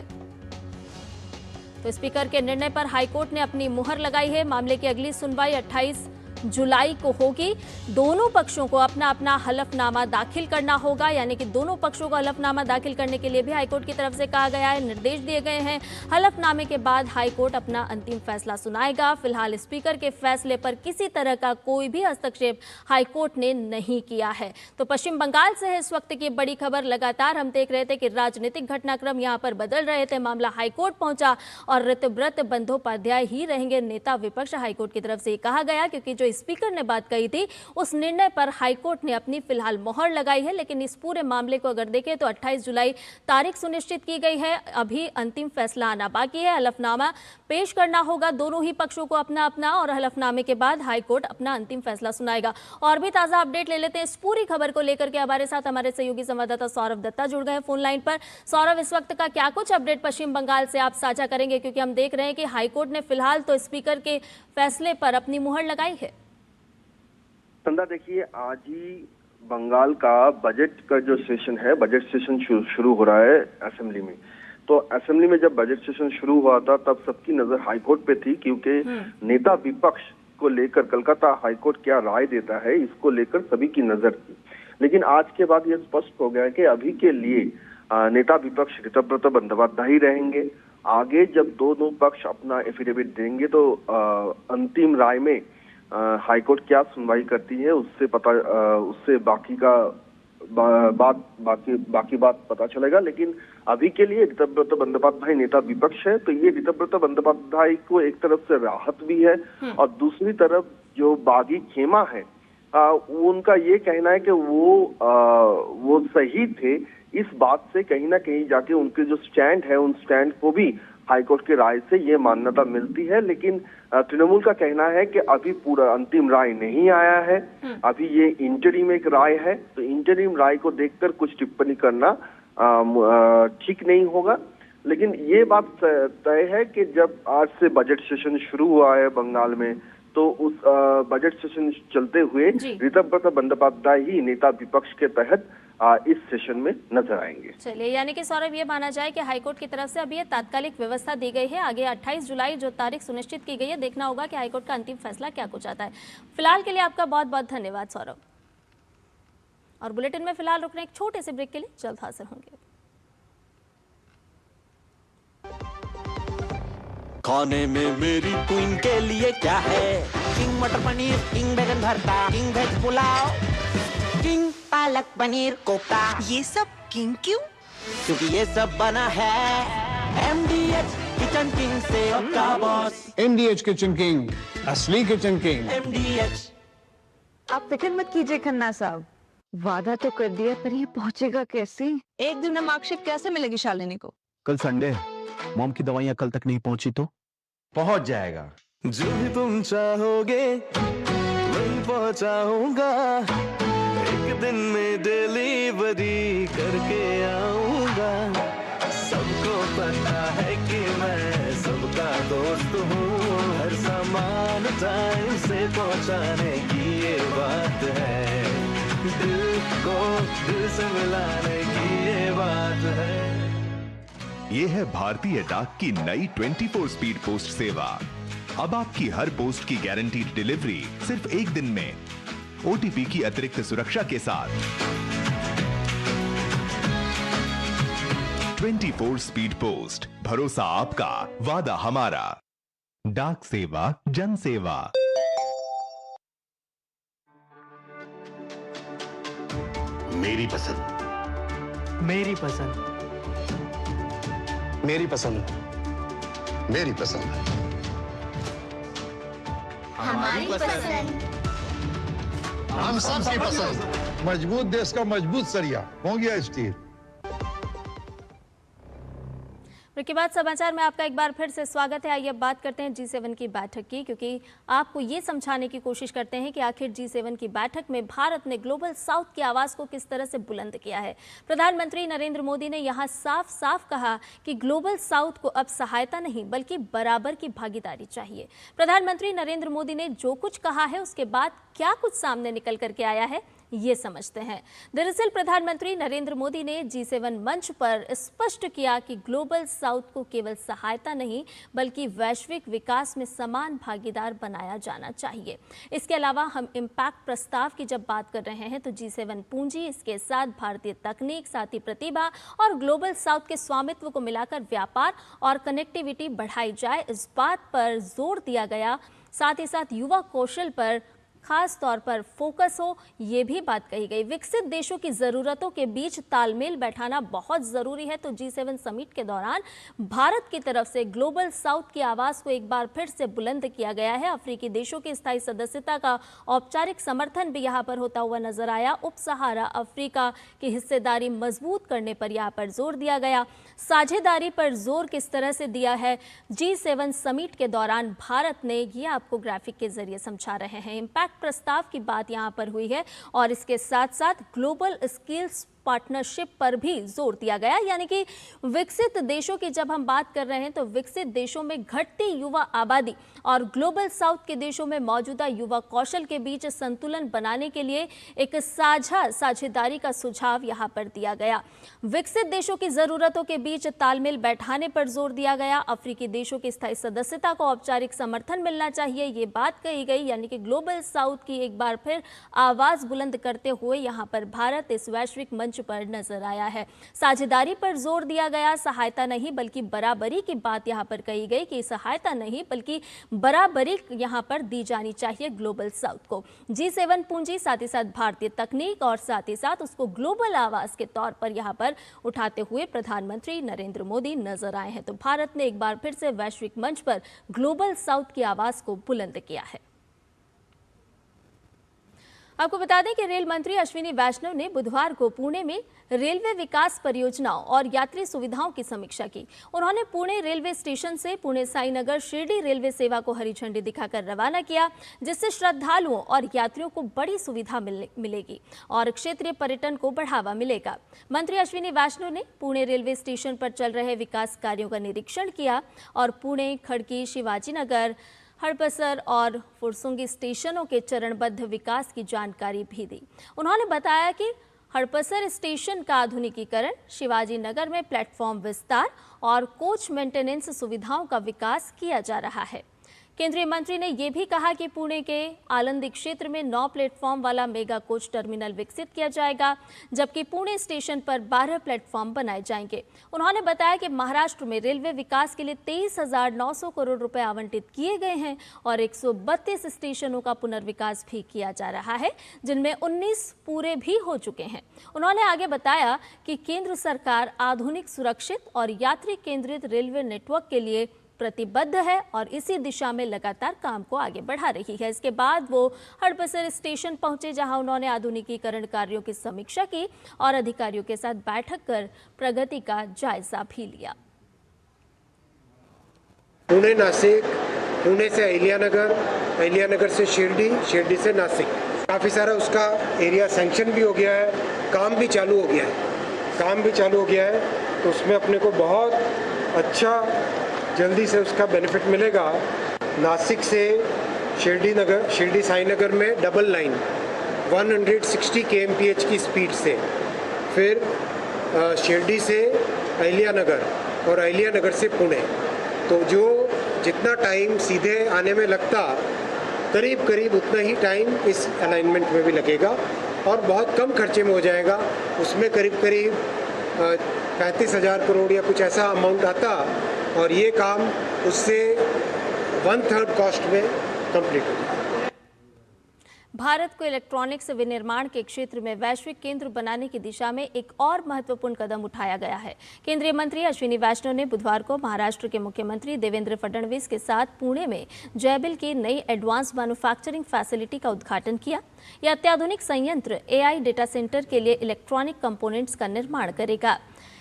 तो स्पीकर के निर्णय पर हाईकोर्ट ने अपनी मुहर लगाई है। मामले की अगली सुनवाई 28 जुलाई को होगी। दोनों पक्षों को अपना अपना हलफनामा दाखिल करना होगा, यानी कि दोनों पक्षों को हलफनामा दाखिल करने के लिए भी हाईकोर्ट की तरफ से कहा गया है, निर्देश दिए गए हैं। हलफनामे के बाद हाईकोर्ट अपना अंतिम फैसला सुनाएगा। फिलहाल स्पीकर के फैसले पर किसी तरह का कोई भी हस्तक्षेप हाईकोर्ट ने नहीं किया है। तो पश्चिम बंगाल से है इस वक्त की बड़ी खबर। लगातार हम देख रहे थे कि राजनीतिक घटनाक्रम यहाँ पर बदल रहे थे। मामला हाईकोर्ट पहुंचा और ऋतुव्रत बंदोपाध्याय ही रहेंगे नेता विपक्ष। हाईकोर्ट की तरफ से कहा गया, क्योंकि जो स्पीकर ने बात कही थी उस निर्णय पर हाईकोर्ट ने अपनी फिलहाल मोहर लगाई है। लेकिन इस पूरे मामले को अगर देखें तो 28 जुलाई तारीख सुनिश्चित की गई है। अभी अंतिम फैसला आना बाकी है। हलफनामा पेश करना होगा दोनों ही पक्षों को अपना अपना, और हलफनामे के बाद हाईकोर्ट अपना अंतिम फैसला सुनाएगा। और भी ताजा अपडेट ले लेते हैं इस पूरी खबर को लेकर के। हमारे साथ हमारे सहयोगी संवाददाता सौरभ दत्ता जुड़ गए फोन लाइन पर। सौरभ, इस वक्त का क्या कुछ अपडेट पश्चिम बंगाल से आप साझा करेंगे, क्योंकि हम देख रहे हैं कि हाईकोर्ट ने फिलहाल तो स्पीकर के फैसले पर अपनी मुहर लगाई है। संध्या, देखिए, आज ही बंगाल का बजट का जो सेशन है, बजट सेशन शुरू हो रहा है असेंबली में। तो असेंबली में जब बजट सेशन शुरू हुआ था तब सबकी नजर हाईकोर्ट पे थी, क्योंकि नेता विपक्ष को लेकर कलकत्ता हाईकोर्ट क्या राय देता है इसको लेकर सभी की नजर थी। लेकिन आज के बाद यह स्पष्ट हो गया है कि अभी के लिए नेता विपक्ष ऋतुव्रत बंदोपाध्याय रहेंगे। आगे जब दोनों पक्ष अपना एफिडेविट देंगे तो अंतिम राय में हाईकोर्ट क्या सुनवाई करती है उससे बाकी बात पता चलेगा। लेकिन अभी के लिए ऋतुव्रत बंदोपाध्याय नेता विपक्ष है, तो ये ऋतुव्रत बंदोपाध्याय को एक तरफ से राहत भी है और दूसरी तरफ जो बागी खेमा है उनका ये कहना है कि वो सही थे। इस बात से कहीं ना कहीं जाके उनके जो स्टैंड है उन स्टैंड को भी हाईकोर्ट की राय से ये मान्यता मिलती है। लेकिन तृणमूल का कहना है कि अभी पूरा अंतिम राय नहीं आया है, अभी ये इंटरिम एक राय है, तो इंटरिम राय को देखकर कुछ टिप्पणी करना ठीक नहीं होगा। लेकिन ये बात तय है कि जब आज से बजट सेशन शुरू हुआ है बंगाल में, तो उस बजट सेशन चलते हुए ऋतुव्रत बंदोपाध्याय ही नेता विपक्ष के तहत इस सेशन में नजर आएंगे। चलिए, यानी कि सौरभ, ये माना जाए कि हाईकोर्ट की तरफ से अभी ये तात्कालिक व्यवस्था दी गई है। आगे 28 जुलाई जो तारीख सुनिश्चित की गई है, देखना होगा कि हाईकोर्ट का अंतिम फैसला क्या कुछ आता है। फिलहाल के लिए आपका बहुत बहुत धन्यवाद सौरभ। और बुलेटिन में फिलहाल रुकने एक छोटे से ब्रेक के लिए जल्द हाजिर होंगे। खाने में मेरी क्वीन के लिए क्या है? किंग मटर पनीर, किंग बैगन भरता, king veg pulao, king palak paneer kofta. ये सब किंग क्यों? क्योंकि ये सब बना है MDH किचन किंग से आपका बॉस। MDH किचन किंग, असली किचन किंग। MDH। आप फिक्र मत कीजिए खन्ना साहब, वादा तो कर दिया, पर ये पहुंचेगा कैसे? एक दिन में मार्कशीट कैसे मिलेगी शालिनी को? कल संडे, मॉम की दवाइयाँ कल तक नहीं पहुंची तो पहुंच जाएगा। जो भी तुम चाहोगे वही पहुंचाऊंगा, एक दिन में डिलीवरी करके आऊंगा। सबको पता है कि मैं सबका दोस्त हूँ, हर सामान टाइम से पहुंचाने की ये बात है, दिल को दिल से मिलाने की ये बात है। ये है भारतीय डाक की नई 24 स्पीड पोस्ट सेवा। अब आपकी हर पोस्ट की गारंटीड डिलीवरी सिर्फ एक दिन में, OTP की अतिरिक्त सुरक्षा के साथ। 24 स्पीड पोस्ट, भरोसा आपका, वादा हमारा। डाक सेवा, जन सेवा। मेरी पसंद, मेरी पसंद, मेरी पसंद, मेरी पसंद, हमारी पसंद, हम सबकी पसंद। मजबूत देश का मजबूत सरिया हो गया स्टील। के बाद समाचार में आपका एक बार फिर से स्वागत है। आइए अब बात करते हैं G7 की बैठक की, क्योंकि आपको ये समझाने की कोशिश करते हैं कि आखिर G7 की बैठक में भारत ने ग्लोबल साउथ की आवाज को किस तरह से बुलंद किया है। प्रधानमंत्री नरेंद्र मोदी ने यहाँ साफ साफ कहा कि ग्लोबल साउथ को अब सहायता नहीं बल्कि बराबर की भागीदारी चाहिए। प्रधानमंत्री नरेंद्र मोदी ने जो कुछ कहा है उसके बाद क्या कुछ सामने निकल करके आया है, ये समझते हैं। दरअसल प्रधानमंत्री नरेंद्र मोदी ने G7 मंच पर स्पष्ट किया कि ग्लोबल साउथ को केवल सहायता नहीं बल्कि वैश्विक विकास में समान भागीदार बनाया जाना चाहिए। इसके अलावा हम इम्पैक्ट प्रस्ताव की जब बात कर रहे हैं तो G7 पूंजी, इसके साथ भारतीय तकनीक, साथी प्रतिभा और ग्लोबल साउथ के स्वामित्व को मिलाकर व्यापार और कनेक्टिविटी बढ़ाई जाए, इस बात पर जोर दिया गया। साथ ही साथ युवा कौशल पर खास तौर पर फोकस हो, ये भी बात कही गई। विकसित देशों की जरूरतों के बीच तालमेल बैठाना बहुत जरूरी है। तो G7 समिट के दौरान भारत की तरफ से ग्लोबल साउथ की आवाज को एक बार फिर से बुलंद किया गया है। अफ्रीकी देशों की स्थायी सदस्यता का औपचारिक समर्थन भी यहाँ पर होता हुआ नजर आया। उप सहारा अफ्रीका की हिस्सेदारी मजबूत करने पर यहाँ पर जोर दिया गया। साझेदारी पर जोर किस तरह से दिया है G7 समिट के दौरान भारत ने, ये आपको ग्राफिक के जरिए समझा रहे हैं। इम्पैक्ट प्रस्ताव की बात यहां पर हुई है और इसके साथ साथ ग्लोबल स्किल्स पार्टनरशिप पर भी जोर दिया गया। यानी कि विकसित देशों की जब हम बात कर रहे हैं तो विकसित देशों में घटती युवा आबादी और ग्लोबल साउथ के देशों में मौजूदा युवा कौशल के बीच संतुलन बनाने के लिए एक साझेदारी का सुझाव यहां पर दिया गया। विकसित देशों की जरूरतों के बीच तालमेल बैठाने पर जोर दिया गया। अफ्रीकी देशों की स्थायी सदस्यता को औपचारिक समर्थन मिलना चाहिए, ये बात कही गई। यानी कि ग्लोबल साउथ की एक बार फिर आवाज बुलंद करते हुए यहां पर भारत इस वैश्विक मंच पर नजर आया है। साझेदारी पर जोर दिया गया, सहायता नहीं बल्कि बराबरी की बात यहां पर कही गई कि सहायता नहीं बल्कि बराबरी यहां पर दी जानी चाहिए ग्लोबल साउथ को। G7 पूंजी, साथ ही साथ भारतीय तकनीक और साथ ही साथ उसको ग्लोबल आवाज के तौर पर यहां पर उठाते हुए प्रधानमंत्री नरेंद्र मोदी नजर आए हैं। तो भारत ने एक बार फिर से वैश्विक मंच पर ग्लोबल साउथ की आवाज को बुलंद किया है। आपको बता दें कि रेल मंत्री अश्विनी वैष्णव ने बुधवार को पुणे में रेलवे विकास परियोजनाओं और यात्री सुविधाओं की समीक्षा की। उन्होंने पुणे रेलवे स्टेशन से पुणे साईनगर शिरडी रेलवे सेवा को हरी झंडी दिखाकर रवाना किया, जिससे श्रद्धालुओं और यात्रियों को बड़ी सुविधा मिलेगी और क्षेत्रीय पर्यटन को बढ़ावा मिलेगा। मंत्री अश्विनी वैष्णव ने पुणे रेलवे स्टेशन पर चल रहे विकास कार्यों का निरीक्षण किया और पुणे, खड़की, शिवाजीनगर, हड़पसर और फुरसुंगी स्टेशनों के चरणबद्ध विकास की जानकारी भी दी। उन्होंने बताया कि हड़पसर स्टेशन का आधुनिकीकरण, शिवाजी नगर में प्लेटफॉर्म विस्तार और कोच मेंटेनेंस सुविधाओं का विकास किया जा रहा है। केंद्रीय मंत्री ने यह भी कहा कि पुणे के आलंदी क्षेत्र में 9 प्लेटफॉर्म वाला मेगा कोच टर्मिनल विकसित किया जाएगा, जबकि पुणे स्टेशन पर 12 प्लेटफॉर्म बनाए जाएंगे। उन्होंने बताया कि महाराष्ट्र में रेलवे विकास के लिए 23,900 करोड़ रुपए आवंटित किए गए हैं और 132 स्टेशनों का पुनर्विकास भी किया जा रहा है, जिनमें 19 पूरे भी हो चुके हैं। उन्होंने आगे बताया कि केंद्र सरकार आधुनिक, सुरक्षित और यात्री केंद्रित रेलवे नेटवर्क के लिए प्रतिबद्ध है और इसी दिशा में लगातार काम को आगे बढ़ा रही है। इसके बाद वो हड़पसर स्टेशन पहुंचे, जहां उन्होंने आधुनिकीकरण कार्यों की समीक्षा की और अधिकारियों के साथ बैठक कर प्रगति का जायजा भी लिया। पुणे नासिक, पुणे से अहिल्यानगर, अहिल्यानगर से शिरडी, शिरडी से नासिक, काफ़ी सारा उसका एरिया सैंक्शन भी हो गया है, काम भी चालू हो गया है। तो उसमें अपने को बहुत अच्छा जल्दी से उसका बेनिफिट मिलेगा। नासिक से शिरडी साईनगर में डबल लाइन 160 kmph की स्पीड से, फिर शिरडी से अहिल्यानगर और अहिल्यानगर से पुणे, तो जो जितना टाइम सीधे आने में लगता करीब करीब उतना ही टाइम इस अलाइनमेंट में भी लगेगा और बहुत कम खर्चे में हो जाएगा। उसमें करीब करीब 35,000 करोड़ या कुछ ऐसा अमाउंट आता और ये काम उससे 1/3 कॉस्ट में कंप्लीट हो जाए। भारत को इलेक्ट्रॉनिक्स विनिर्माण के क्षेत्र में वैश्विक केंद्र बनाने की दिशा में एक और महत्वपूर्ण कदम उठाया गया है। केंद्रीय मंत्री अश्विनी वैष्णव ने बुधवार को महाराष्ट्र के मुख्यमंत्री देवेंद्र फडणवीस के साथ पुणे में जयबिल की नई एडवांस मैन्युफैक्चरिंग फैसिलिटी का उद्घाटन किया। यह अत्याधुनिक संयंत्र एआई डेटा सेंटर के लिए इलेक्ट्रॉनिक कंपोनेंट्स का निर्माण करेगा।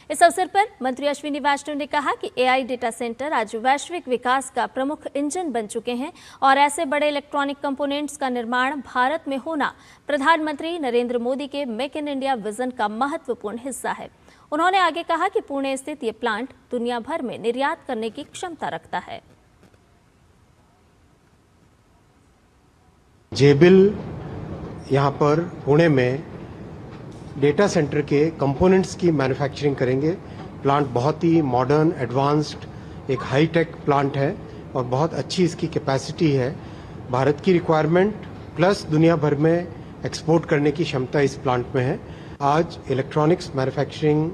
इस अवसर पर मंत्री अश्विनी वैष्णव ने कहा कि एआई डेटा सेंटर आज वैश्विक विकास का प्रमुख इंजन बन चुके हैं और ऐसे बड़े इलेक्ट्रॉनिक कंपोनेंट्स का निर्माण भारत में होना प्रधानमंत्री नरेंद्र मोदी के मेक इन इंडिया विजन का महत्वपूर्ण हिस्सा है। उन्होंने आगे कहा कि पुणे स्थित ये प्लांट दुनिया भर में निर्यात करने की क्षमता रखता है। जेबिल यहाँ पर पुणे में डेटा सेंटर के कंपोनेंट्स की मैन्युफैक्चरिंग करेंगे। प्लांट बहुत ही मॉडर्न, एडवांस्ड, एक हाई टेक प्लांट है और बहुत अच्छी इसकी कैपेसिटी है। भारत की रिक्वायरमेंट प्लस दुनिया भर में एक्सपोर्ट करने की क्षमता इस प्लांट में है। आज इलेक्ट्रॉनिक्स मैन्युफैक्चरिंग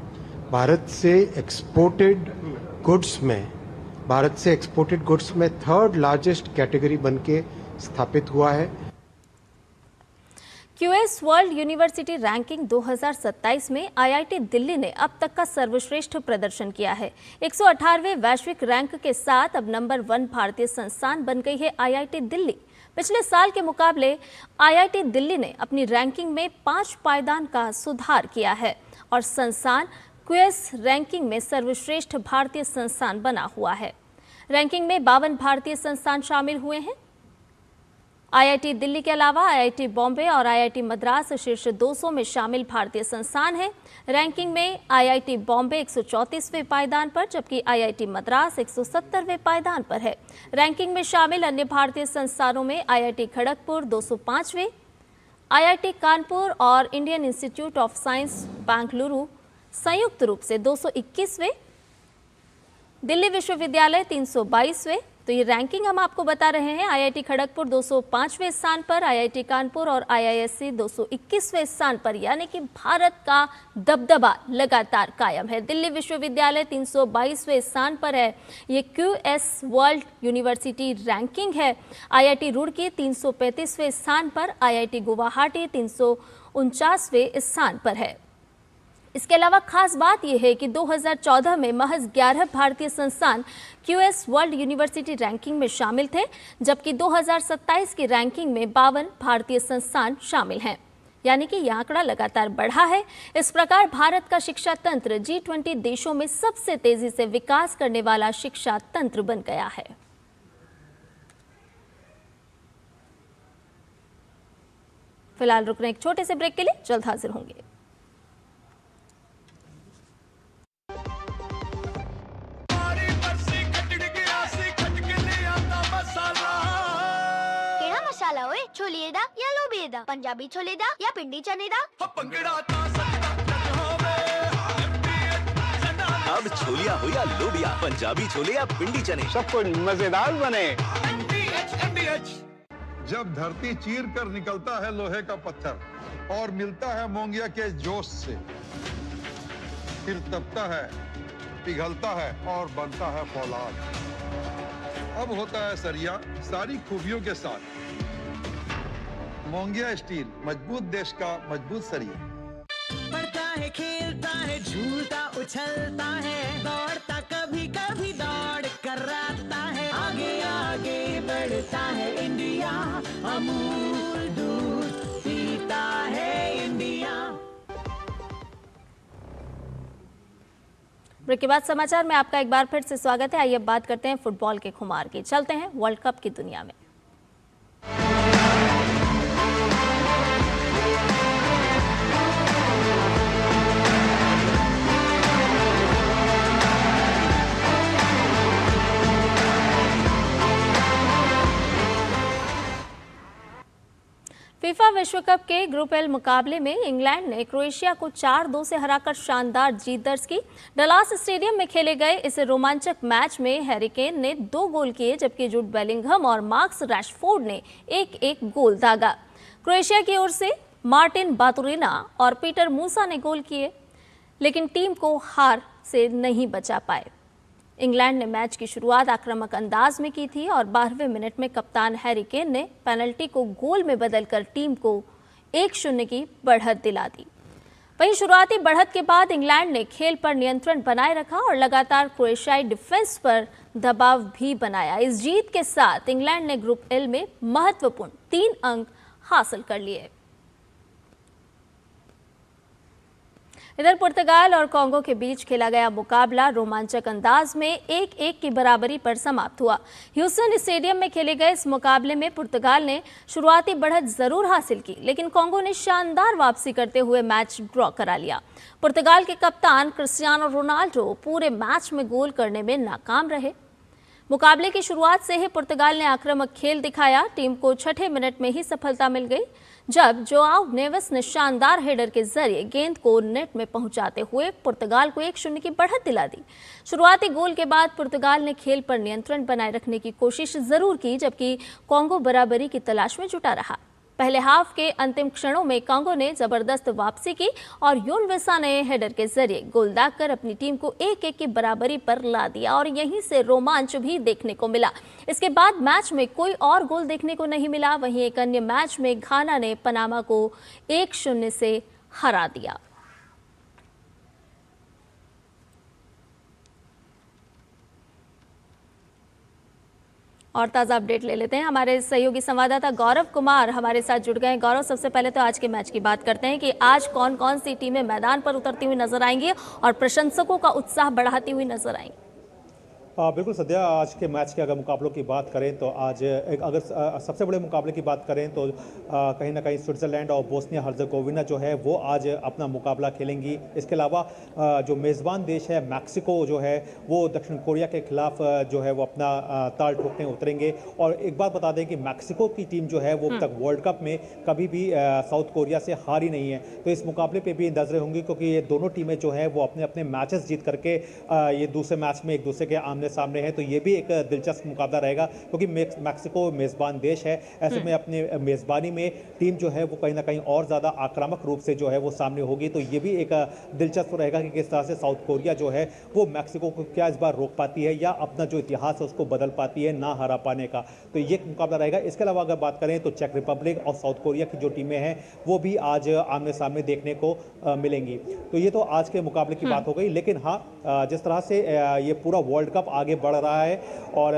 भारत से एक्सपोर्टेड गुड्स में थर्ड लार्जेस्ट कैटेगरी बन के स्थापित हुआ है। क्यूएस वर्ल्ड यूनिवर्सिटी रैंकिंग 2027 में आईआईटी दिल्ली ने अब तक का सर्वश्रेष्ठ प्रदर्शन किया है। 118वें वैश्विक रैंक के साथ अब नंबर 1 भारतीय संस्थान बन गई है आईआईटी दिल्ली। पिछले साल के मुकाबले आईआईटी दिल्ली ने अपनी रैंकिंग में 5 पायदान का सुधार किया है और संस्थान क्यूएस रैंकिंग में सर्वश्रेष्ठ भारतीय संस्थान बना हुआ है। रैंकिंग में 52 भारतीय संस्थान शामिल हुए हैं। आईआईटी दिल्ली के अलावा आईआईटी बॉम्बे और आईआईटी मद्रास शीर्ष 200 में शामिल भारतीय संस्थान हैं। रैंकिंग में आईआईटी बॉम्बे 134वें पायदान पर जबकि आईआईटी मद्रास 170वें पायदान पर है। रैंकिंग में शामिल अन्य भारतीय संस्थानों में आईआईटी खड़गपुर 205वें, आईआईटी कानपुर और Indian institute of science Bengaluru संयुक्त रूप से 221वें, दिल्ली विश्वविद्यालय 322वें। तो ये रैंकिंग हम आपको बता रहे हैं। आईआईटी खड़गपुर 205वें स्थान पर, आईआईटी कानपुर और आईआईएससी 221वें स्थान पर, यानी कि भारत का दबदबा लगातार कायम है। दिल्ली विश्वविद्यालय 322वें स्थान पर है। ये क्यूएस वर्ल्ड यूनिवर्सिटी रैंकिंग है। आईआईटी रुड़की 335वें स्थान पर, आईआईटी गुवाहाटी 349वें स्थान पर है। इसके अलावा खास बात यह है कि 2014 में महज 11 भारतीय संस्थान क्यूएस वर्ल्ड यूनिवर्सिटी रैंकिंग में शामिल थे, जबकि 2027 की रैंकिंग में 52 भारतीय संस्थान शामिल हैं, यानी कि यह आंकड़ा लगातार बढ़ा है। इस प्रकार भारत का शिक्षा तंत्र G20 देशों में सबसे तेजी से विकास करने वाला शिक्षा तंत्र बन गया है। फिलहाल रुकने एक छोटे से ब्रेक के लिए, जल्द हाजिर होंगे। छोलिए दा या लोबिए दा, पंजाबी छोले दा या पिंडी चने दा। अब छोलिया हो या लोबिया, पंजाबी छोले या पिंडी चने, सब कुछ मजेदार बने। जब धरती चीर कर निकलता है लोहे का पत्थर और मिलता है मोंगिया के जोश से, फिर तपता है, पिघलता है और बनता है फौलाद। अब होता है सरिया सारी खूबियों के साथ। मोंगिया स्टील, मजबूत देश का मजबूत सरिया। बढ़ता है, खेलता है, झूलता उछलता है, दौड़ता कभी कभी दौड़ कराता है, आगे आगे बढ़ता है इंडिया, अमूल दूध पीता है इंडिया। ब्रेक के बाद समाचार में आपका एक बार फिर से स्वागत है। आइए बात करते हैं फुटबॉल के खुमार की। चलते हैं वर्ल्ड कप की दुनिया में। फीफा विश्व कप के ग्रुप एल मुकाबले में इंग्लैंड ने क्रोएशिया को 4-2 से हराकर शानदार जीत दर्ज की। डलास स्टेडियम में खेले गए इस रोमांचक मैच में हैरी केन ने 2 गोल किए, जबकि जूड बेलिंघम और मार्कस रैशफोर्ड ने एक गोल दागा। क्रोएशिया की ओर से मार्टिन बातुरिना और पीटर मूसा ने गोल किए, लेकिन टीम को हार से नहीं बचा पाए। इंग्लैंड ने मैच की शुरुआत आक्रामक अंदाज में की थी और 12वें मिनट में कप्तान हैरी केन ने पेनल्टी को गोल में बदलकर टीम को 1-0 की बढ़त दिला दी। वहीं शुरुआती बढ़त के बाद इंग्लैंड ने खेल पर नियंत्रण बनाए रखा और लगातार क्रोएशियाई डिफेंस पर दबाव भी बनाया। इस जीत के साथ इंग्लैंड ने ग्रुप एल में महत्वपूर्ण 3 अंक हासिल कर लिए। इधर पुर्तगाल और कांगो के बीच खेला गया मुकाबला रोमांचक अंदाज में 1-1 की बराबरी पर समाप्त हुआ। ह्यूस्टन स्टेडियम में खेले गए इस मुकाबले में पुर्तगाल ने शुरुआती बढ़त जरूर हासिल की, लेकिन कांगो ने शानदार वापसी करते हुए मैच ड्रॉ करा लिया। पुर्तगाल के कप्तान क्रिस्टियानो रोनाल्डो पूरे मैच में गोल करने में नाकाम रहे। मुकाबले की शुरुआत से ही पुर्तगाल ने आक्रामक खेल दिखाया। टीम को 6 मिनट में ही सफलता मिल गई, जब जोआओ नेवेस ने शानदार हेडर के जरिए गेंद को नेट में पहुंचाते हुए पुर्तगाल को 1-0 की बढ़त दिला दी। शुरुआती गोल के बाद पुर्तगाल ने खेल पर नियंत्रण बनाए रखने की कोशिश जरूर की, जबकि कांगो बराबरी की तलाश में जुटा रहा। पहले हाफ के अंतिम क्षणों में कांगो ने जबरदस्त वापसी की और यून विसा ने हेडर के जरिए गोल दागकर अपनी टीम को 1-1 की बराबरी पर ला दिया और यहीं से रोमांच भी देखने को मिला। इसके बाद मैच में कोई और गोल देखने को नहीं मिला। वहीं एक अन्य मैच में घाना ने पनामा को 1-0 से हरा दिया। और ताज़ा अपडेट ले लेते हैं। हमारे सहयोगी संवाददाता गौरव कुमार हमारे साथ जुड़ गए हैं। गौरव, सबसे पहले तो आज के मैच की बात करते हैं कि आज कौन कौन सी टीमें मैदान पर उतरती हुई नजर आएंगी और प्रशंसकों का उत्साह बढ़ाती हुई नजर आएंगी। बिल्कुल सद्या, आज के मैच के अगर मुकाबलों की बात करें तो आज अगर सबसे बड़े मुकाबले की बात करें तो कहीं ना कहीं स्विट्ज़रलैंड और बोस्निया हर्ज़ेगोविना जो है वो आज अपना मुकाबला खेलेंगी। इसके अलावा जो मेज़बान देश है मैक्सिको जो है वो दक्षिण कोरिया के खिलाफ जो है वो अपना ताल ठोकने उतरेंगे। और एक बात बता दें कि मैक्सिको की टीम जो है वो अब तक वर्ल्ड कप में कभी भी साउथ कोरिया से हारी नहीं है, तो इस मुकाबले पर भी नजरें होंगी, क्योंकि ये दोनों टीमें जो है वो अपने अपने मैचेस जीत करके ये दूसरे मैच में एक दूसरे के सामने है। तो ये भी एक दिलचस्प मुकाबला रहेगा, क्योंकि मैक्सिको मेजबान देश है। ऐसे में अपने मेजबानी में टीम जो है वो कहीं ना कहीं और ज्यादा आक्रामक रूप से जो है वो सामने होगी। तो ये भी एक दिलचस्प रहेगा कि किस तरह से साउथ कोरिया जो है वो मैक्सिको को क्या इस बार रोक पाती है या अपना जो इतिहास है उसको बदल पाती है ना हरा पाने का। तो ये मुकाबला रहेगा। इसके अलावा अगर बात करें तो चेक रिपब्लिक और साउथ कोरिया की जो टीमें हैं वो भी आज आमने सामने देखने को मिलेंगी। तो ये तो आज के मुकाबले की बात हो गई। लेकिन हाँ, जिस तरह से ये पूरा वर्ल्ड कप आगे बढ़ रहा है और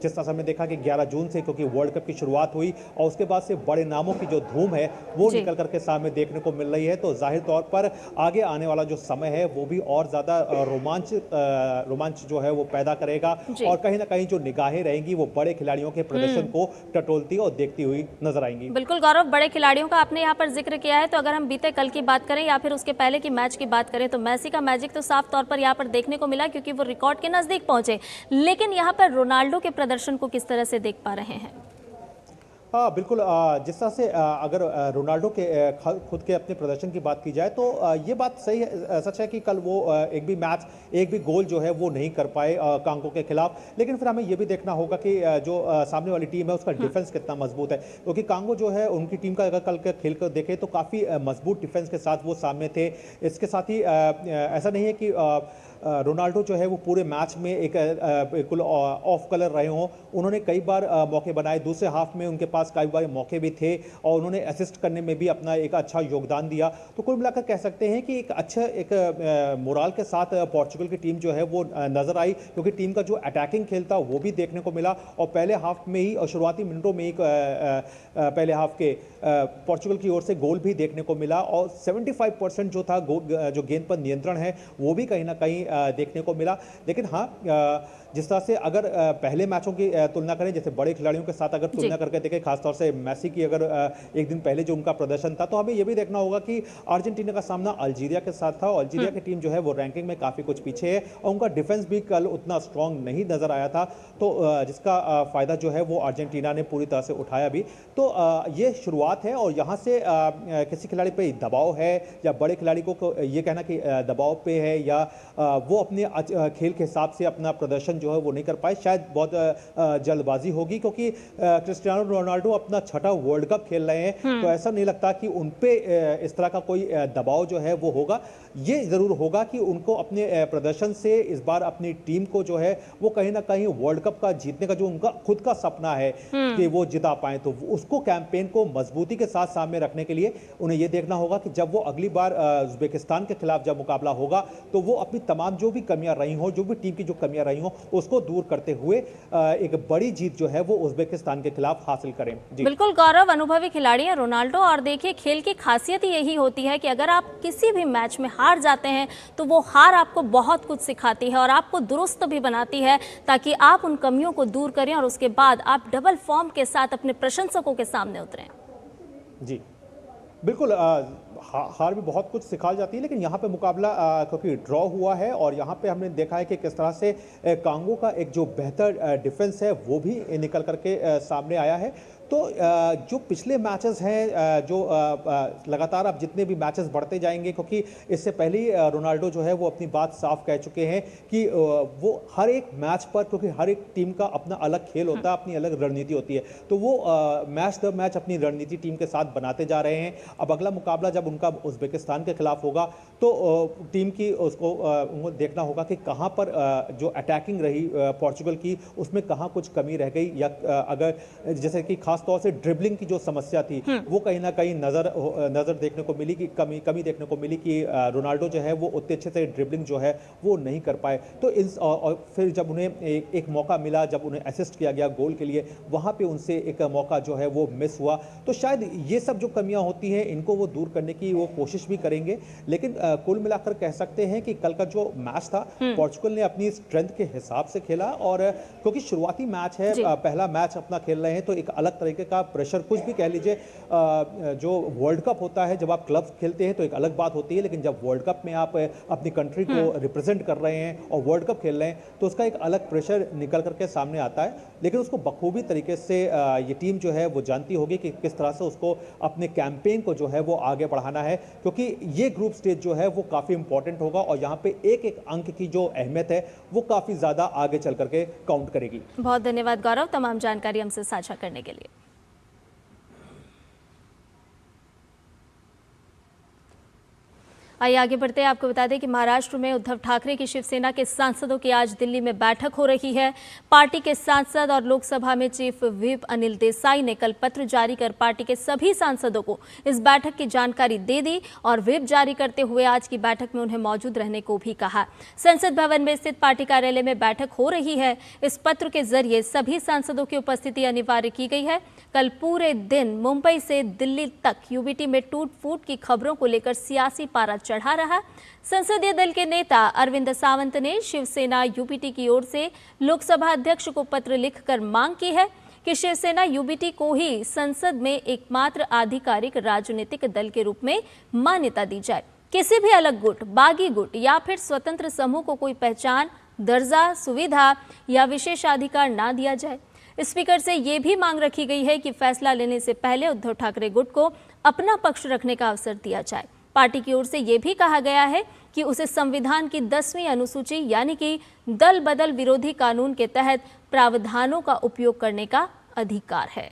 जिस तरह से हमने देखा कि 11 जून से क्योंकि वर्ल्ड कप की शुरुआत हुई और उसके बाद से बड़े नामों की जो धूम है वो निकल करके सामने देखने को मिल रही है। तो जाहिर तौर पर आगे आने वाला जो समय है वो भी और ज्यादा रोमांच जो है वो पैदा करेगा और कहीं ना कहीं जो निगाहें रहेंगी वो बड़े खिलाड़ियों के प्रदर्शन को टटोलती और देखती हुई नजर आएंगी। बिल्कुल गौरव, बड़े खिलाड़ियों का आपने यहाँ पर जिक्र किया है, तो अगर हम बीते कल की बात करें या फिर उसके पहले की मैच की बात करें तो मेसी का मैजिक तो साफ तौर पर यहाँ पर देखने को मिला, क्योंकि वो रिकॉर्ड के नजदीक पहुंचे। लेकिन यहाँ पर रोनाल्डो के प्रदर्शन को किस तरह से देख पा रहे हैं? हाँ बिल्कुल, जिस तरह से अगर रोनाल्डो के खुद के अपने प्रदर्शन की बात की जाए तो ये बात सही है, सच है कि कल वो एक भी गोल जो है वो नहीं कर पाए कांगो के खिलाफ। लेकिन फिर हमें ये भी देखना होगा कि जो सामने वाली टीम है उसका डिफेंस कितना मजबूत है, क्योंकि कांगो जो है उनकी टीम का अगर कल के खेल कर देखें तो काफ़ी मजबूत डिफेंस के साथ वो सामने थे। इसके साथ ही ऐसा नहीं है कि रोनाल्डो जो है वो पूरे मैच में एक बिल्कुल ऑफ कलर रहे हों। उन्होंने कई बार मौके बनाए, दूसरे हाफ में उनके पास कई बार मौके भी थे और उन्होंने असिस्ट करने में भी अपना एक अच्छा योगदान दिया। तो कुल मिलाकर कह सकते हैं कि एक मोराल के साथ पोर्चुगल की टीम जो है वो नजर आई, क्योंकि टीम का जो अटैकिंग खेल था वो भी देखने को मिला और पहले हाफ में ही और शुरुआती मिनटों में ही पहले हाफ के पोर्चुगल की ओर से गोल भी देखने को मिला और 75% जो था जो गेंद पर नियंत्रण है वो भी कहीं ना कहीं देखने को मिला। लेकिन हाँ, जिस तरह से अगर पहले मैचों की तुलना करें, जैसे बड़े खिलाड़ियों के साथ अगर तुलना करके देखें, खासतौर से मेसी की अगर एक दिन पहले जो उनका प्रदर्शन था, तो हमें यह भी देखना होगा कि अर्जेंटीना का सामना अल्जीरिया के साथ था और अल्जीरिया की टीम जो है वो रैंकिंग में काफ़ी कुछ पीछे है और उनका डिफेंस भी कल उतना स्ट्रांग नहीं नजर आया था। तो जिसका फ़ायदा जो है वो अर्जेंटीना ने पूरी तरह से उठाया भी। तो ये शुरुआत है और यहाँ से किसी खिलाड़ी पर दबाव है या बड़े खिलाड़ी को ये कहना कि दबाव पे है या वो अपने खेल के हिसाब से अपना प्रदर्शन जो है वो नहीं कर पाए। शायद बहुत जल्दबाजी होगी, क्योंकि क्रिस्टियानो रोनाल्डो अपना छठा वर्ल्ड कप खेल रहे हैं, तो ऐसा नहीं लगता कि उन पे इस तरह का कोई दबाव जो है वो होगा। ये जरूर होगा कि उनको अपने प्रदर्शन से इस बार अपनी टीम को जो है वो कहीं ना कहीं वर्ल्ड कप का जीतने का जो उनका खुद का सपना है कि वो जिता पाए, तो उसको कैंपेन को मजबूती के साथ सामने रखने के लिए उन्हें ये देखना होगा कि जब वो अगली बार उज्बेकिस्तान के खिलाफ जब मुकाबला होगा तो वो अपनी तमाम जो भी कमियां रही हों, जो भी टीम की जो कमियां रही हों, उसको दूर करते हुए एक बड़ी जीत जो है वो उज्बेकिस्तान के खिलाफ हासिल करें। बिल्कुल गौरव, अनुभवी खिलाड़ी है रोनाल्डो, और देखिए खेल की खासियत ही यही होती है कि अगर आप किसी भी मैच में हार जाते हैं तो वो हार आपको बहुत कुछ सिखाती है और आपको दुरुस्त भी बनाती है, ताकि आप उन कमियों को दूर करें और उसके बाद आप डबल फॉर्म के साथ अपने प्रशंसकों के सामने उतरें। जी बिल्कुल, हार भी बहुत कुछ सिखा जाती है, लेकिन यहाँ पे मुकाबला क्योंकि ड्रॉ हुआ है और यहाँ पे हमने देखा है कि किस तरह से कांगो का एक जो बेहतर डिफेंस है वो भी निकल करके सामने आया है। तो जो पिछले मैचेस हैं, जो लगातार अब जितने भी मैचेस बढ़ते जाएंगे, क्योंकि इससे पहले ही रोनाल्डो जो है वो अपनी बात साफ कह चुके हैं कि वो हर एक मैच पर, क्योंकि हर एक टीम का अपना अलग खेल होता है, अपनी अलग रणनीति होती है, तो वो मैच दर मैच अपनी रणनीति टीम के साथ बनाते जा रहे हैं। अब अगला मुकाबला जब उनका उज्बेकिस्तान के खिलाफ होगा तो टीम की उसको देखना होगा कि कहाँ पर जो अटैकिंग रही पोर्चुगल की, उसमें कहाँ कुछ कमी रह गई, या अगर जैसे कि खास तौर से ड्रिबलिंग की जो समस्या थी वो कहीं ना कहीं नजर देखने को मिली, कि कमी देखने को मिली कि रोनाल्डो जो है वो उतने अच्छे से ड्रिबलिंग जो है वो नहीं कर पाए। तो और फिर जब उन्हें एक मौका मिला, जब उन्हें असिस्ट किया गया गोल के लिए, वहां पे उनसे एक मौका जो है वो मिस हुआ। तो शायद ये सब जो कमियां होती हैं इनको वो दूर करने की वो कोशिश भी करेंगे, लेकिन कुल मिलाकर कह सकते हैं कि कल का जो मैच था पोर्चुगल ने अपनी स्ट्रेंथ के हिसाब से खेला, और क्योंकि शुरुआती मैच है, पहला मैच अपना खेल रहे हैं, तो एक अलग तरीके का प्रेशर, कुछ भी कह लीजिए, जो वर्ल्ड कप होता है जब आप क्लब खेलते हैं तो एक अलग बात होती है, लेकिन जब वर्ल्ड कप में आप अपनी कंट्री को रिप्रेजेंट कर रहे हैं और वर्ल्ड कप खेल रहे हैं तो उसका एक अलग प्रेशर निकल करके सामने आता है। लेकिन उसको बखूबी तरीके से ये टीम जो है वो जानती होगी कि किस तरह से उसको अपने कैंपेन को जो है वो आगे बढ़ाना है, क्योंकि ये ग्रुप स्टेज जो है वो काफ़ी इंपॉर्टेंट होगा और यहाँ पे एक एक अंक की जो अहमियत है वो काफ़ी ज़्यादा आगे चल करके काउंट करेगी। बहुत धन्यवाद गौरव, तमाम जानकारी हमसे साझा करने के लिए। आइए आगे बढ़ते हैं। आपको बता दें कि महाराष्ट्र में उद्धव ठाकरे की शिवसेना के सांसदों की आज दिल्ली में बैठक हो रही है। पार्टी के सांसद और लोकसभा में चीफ व्हिप अनिल देसाई ने कल पत्र जारी कर पार्टी के सभी सांसदों को इस बैठक की जानकारी दे दी और व्हिप जारी करते हुए आज की बैठक में उन्हें मौजूद रहने को भी कहा। संसद भवन में स्थित पार्टी कार्यालय में बैठक हो रही है। इस पत्र के जरिए सभी सांसदों की उपस्थिति अनिवार्य की गई है। कल पूरे दिन मुंबई से दिल्ली तक यूबीटी में टूट फूट की खबरों को लेकर सियासी पारा चढ़ा रहा। संसदीय दल के नेता अरविंद सावंत ने शिवसेना यूबीटी की ओर से लोकसभा अध्यक्ष को पत्र लिखकर मांग की है कि शिवसेना यूबीटी को ही संसद में एकमात्र आधिकारिक राजनीतिक दल के रूप में मान्यता दी जाए। किसी भी अलग गुट, बागी गुट या फिर स्वतंत्र समूह को कोई पहचान, दर्जा, सुविधा या विशेषाधिकार ना दिया जाए। स्पीकर से ये भी मांग रखी गई है कि फैसला लेने से पहले उद्धव ठाकरे गुट को अपना पक्ष रखने का अवसर दिया जाए। पार्टी की ओर से यह भी कहा गया है कि उसे संविधान की 10वीं अनुसूची यानी कि दल बदल विरोधी कानून के तहत प्रावधानों का उपयोग करने का अधिकार है।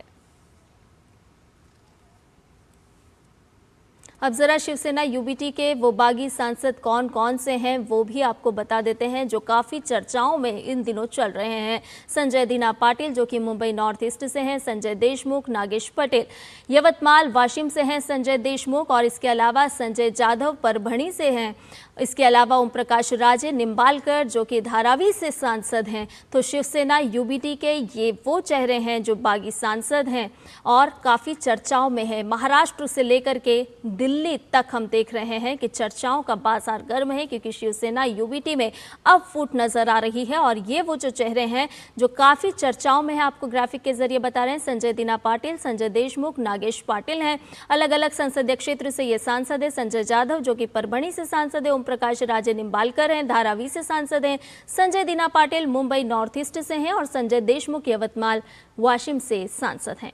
अब जरा शिवसेना यूबीटी के वो बागी सांसद कौन कौन से हैं वो भी आपको बता देते हैं जो काफ़ी चर्चाओं में इन दिनों चल रहे हैं। संजय दीना पाटिल जो कि मुंबई नॉर्थ ईस्ट से हैं, संजय देशमुख, नागेश पटेल यवतमाल वाशिम से हैं संजय देशमुख, और इसके अलावा संजय जाधव परभणी से हैं। इसके अलावा ओम प्रकाश राजे निम्बालकर जो कि धारावी से सांसद हैं। तो शिवसेना यूबीटी के ये वो चेहरे हैं जो बागी सांसद हैं और काफ़ी चर्चाओं में है। महाराष्ट्र से लेकर के दिल्ली तक हम देख रहे हैं कि चर्चाओं का बाजार गर्म है, क्योंकि शिवसेना यूबीटी में अब फूट नजर आ रही है। और ये वो जो चेहरे हैं जो काफ़ी चर्चाओं में है, आपको ग्राफिक के जरिए बता रहे हैं। संजय दीना पाटिल, संजय देशमुख, नागेश पाटिल हैं, अलग अलग संसदीय क्षेत्र से ये सांसद है। संजय जाधव जो कि परभणी से सांसद है, ओम प्रकाश राजे निम्बालकर हैं, धारावी से सांसद हैं। संजय दीना पाटिल मुंबई नॉर्थ ईस्ट से हैं और संजय देशमुख यवतमाल वाशिम से सांसद हैं।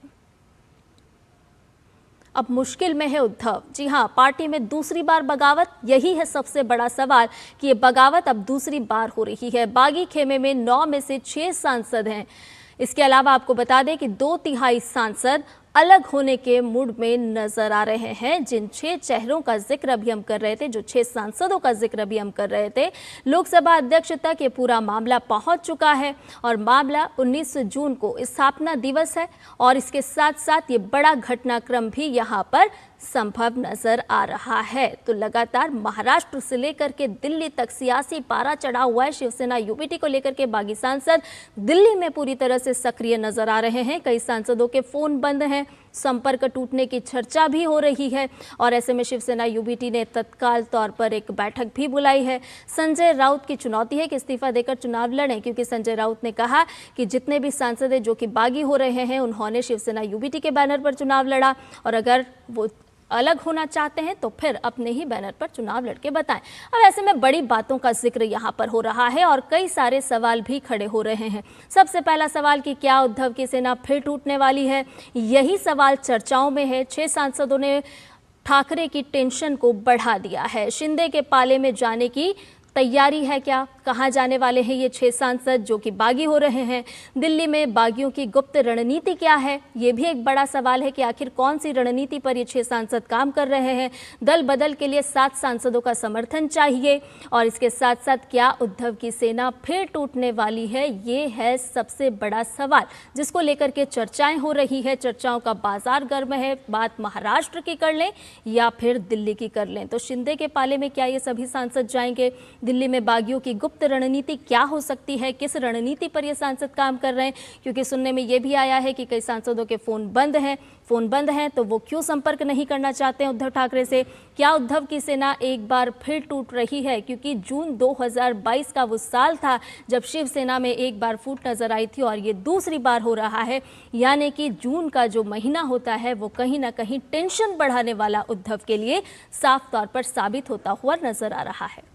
अब मुश्किल में है उद्धव। जी हां, पार्टी में दूसरी बार बगावत, यही है सबसे बड़ा सवाल कि ये बगावत अब दूसरी बार हो रही है। बागी खेमे में 9 में से 6 सांसद हैं। इसके अलावा आपको बता दें कि 2/3 सांसद अलग होने के मूड में नजर आ रहे हैं। जिन 6 चेहरों का जिक्र अभी हम कर रहे थे, जो 6 सांसदों का जिक्र अभी हम कर रहे थे, लोकसभा अध्यक्ष तक ये पूरा मामला पहुंच चुका है और मामला 19 जून को स्थापना दिवस है और इसके साथ साथ ये बड़ा घटनाक्रम भी यहाँ पर संभव नजर आ रहा है। तो लगातार महाराष्ट्र से लेकर के दिल्ली तक सियासी पारा चढ़ा हुआ है। शिवसेना यूबीटी को लेकर के बागी सांसद दिल्ली में पूरी तरह से सक्रिय नजर आ रहे हैं। कई सांसदों के फोन बंद हैं, संपर्क टूटने की चर्चा भी हो रही है और ऐसे में शिवसेना यूबीटी ने तत्काल तौर पर एक बैठक भी बुलाई है। संजय राउत की चुनौती है कि इस्तीफा देकर चुनाव लड़ें, क्योंकि संजय राउत ने कहा कि जितने भी सांसद हैं जो कि बागी हो रहे हैं, उन्होंने शिवसेना यूबीटी के बैनर पर चुनाव लड़ा और अगर वो अलग होना चाहते हैं तो फिर अपने ही बैनर पर चुनाव लड़के बताएं। अब ऐसे में बड़ी बातों का जिक्र यहाँ पर हो रहा है और कई सारे सवाल भी खड़े हो रहे हैं। सबसे पहला सवाल कि क्या उद्धव की सेना फिर टूटने वाली है, यही सवाल चर्चाओं में है। 6 सांसदों ने ठाकरे की टेंशन को बढ़ा दिया है। शिंदे के पाले में जाने की तैयारी है क्या? कहाँ जाने वाले हैं ये 6 सांसद जो कि बागी हो रहे हैं? दिल्ली में बागियों की गुप्त रणनीति क्या है? ये भी एक बड़ा सवाल है कि आखिर कौन सी रणनीति पर ये 6 सांसद काम कर रहे हैं। दल बदल के लिए 7 सांसदों का समर्थन चाहिए और इसके साथ साथ क्या उद्धव की सेना फिर टूटने वाली है? ये है सबसे बड़ा सवाल जिसको लेकर के चर्चाएं हो रही है। चर्चाओं का बाजार गर्म है। बात महाराष्ट्र की कर लें या फिर दिल्ली की कर लें, तो शिंदे के पाले में क्या ये सभी सांसद जाएंगे? दिल्ली में बागियों की गुप्त रणनीति क्या हो सकती है? किस रणनीति पर ये सांसद काम कर रहे हैं? क्योंकि सुनने में ये भी आया है कि कई सांसदों के फोन बंद हैं तो वो क्यों संपर्क नहीं करना चाहते हैं उद्धव ठाकरे से? क्या उद्धव की सेना एक बार फिर टूट रही है? क्योंकि जून 2022 का वो साल था जब शिवसेना में एक बार फूट नजर आई थी और ये दूसरी बार हो रहा है। यानी कि जून का जो महीना होता है वो कहीं ना कहीं टेंशन बढ़ाने वाला उद्धव के लिए साफ तौर पर साबित होता हुआ नजर आ रहा है।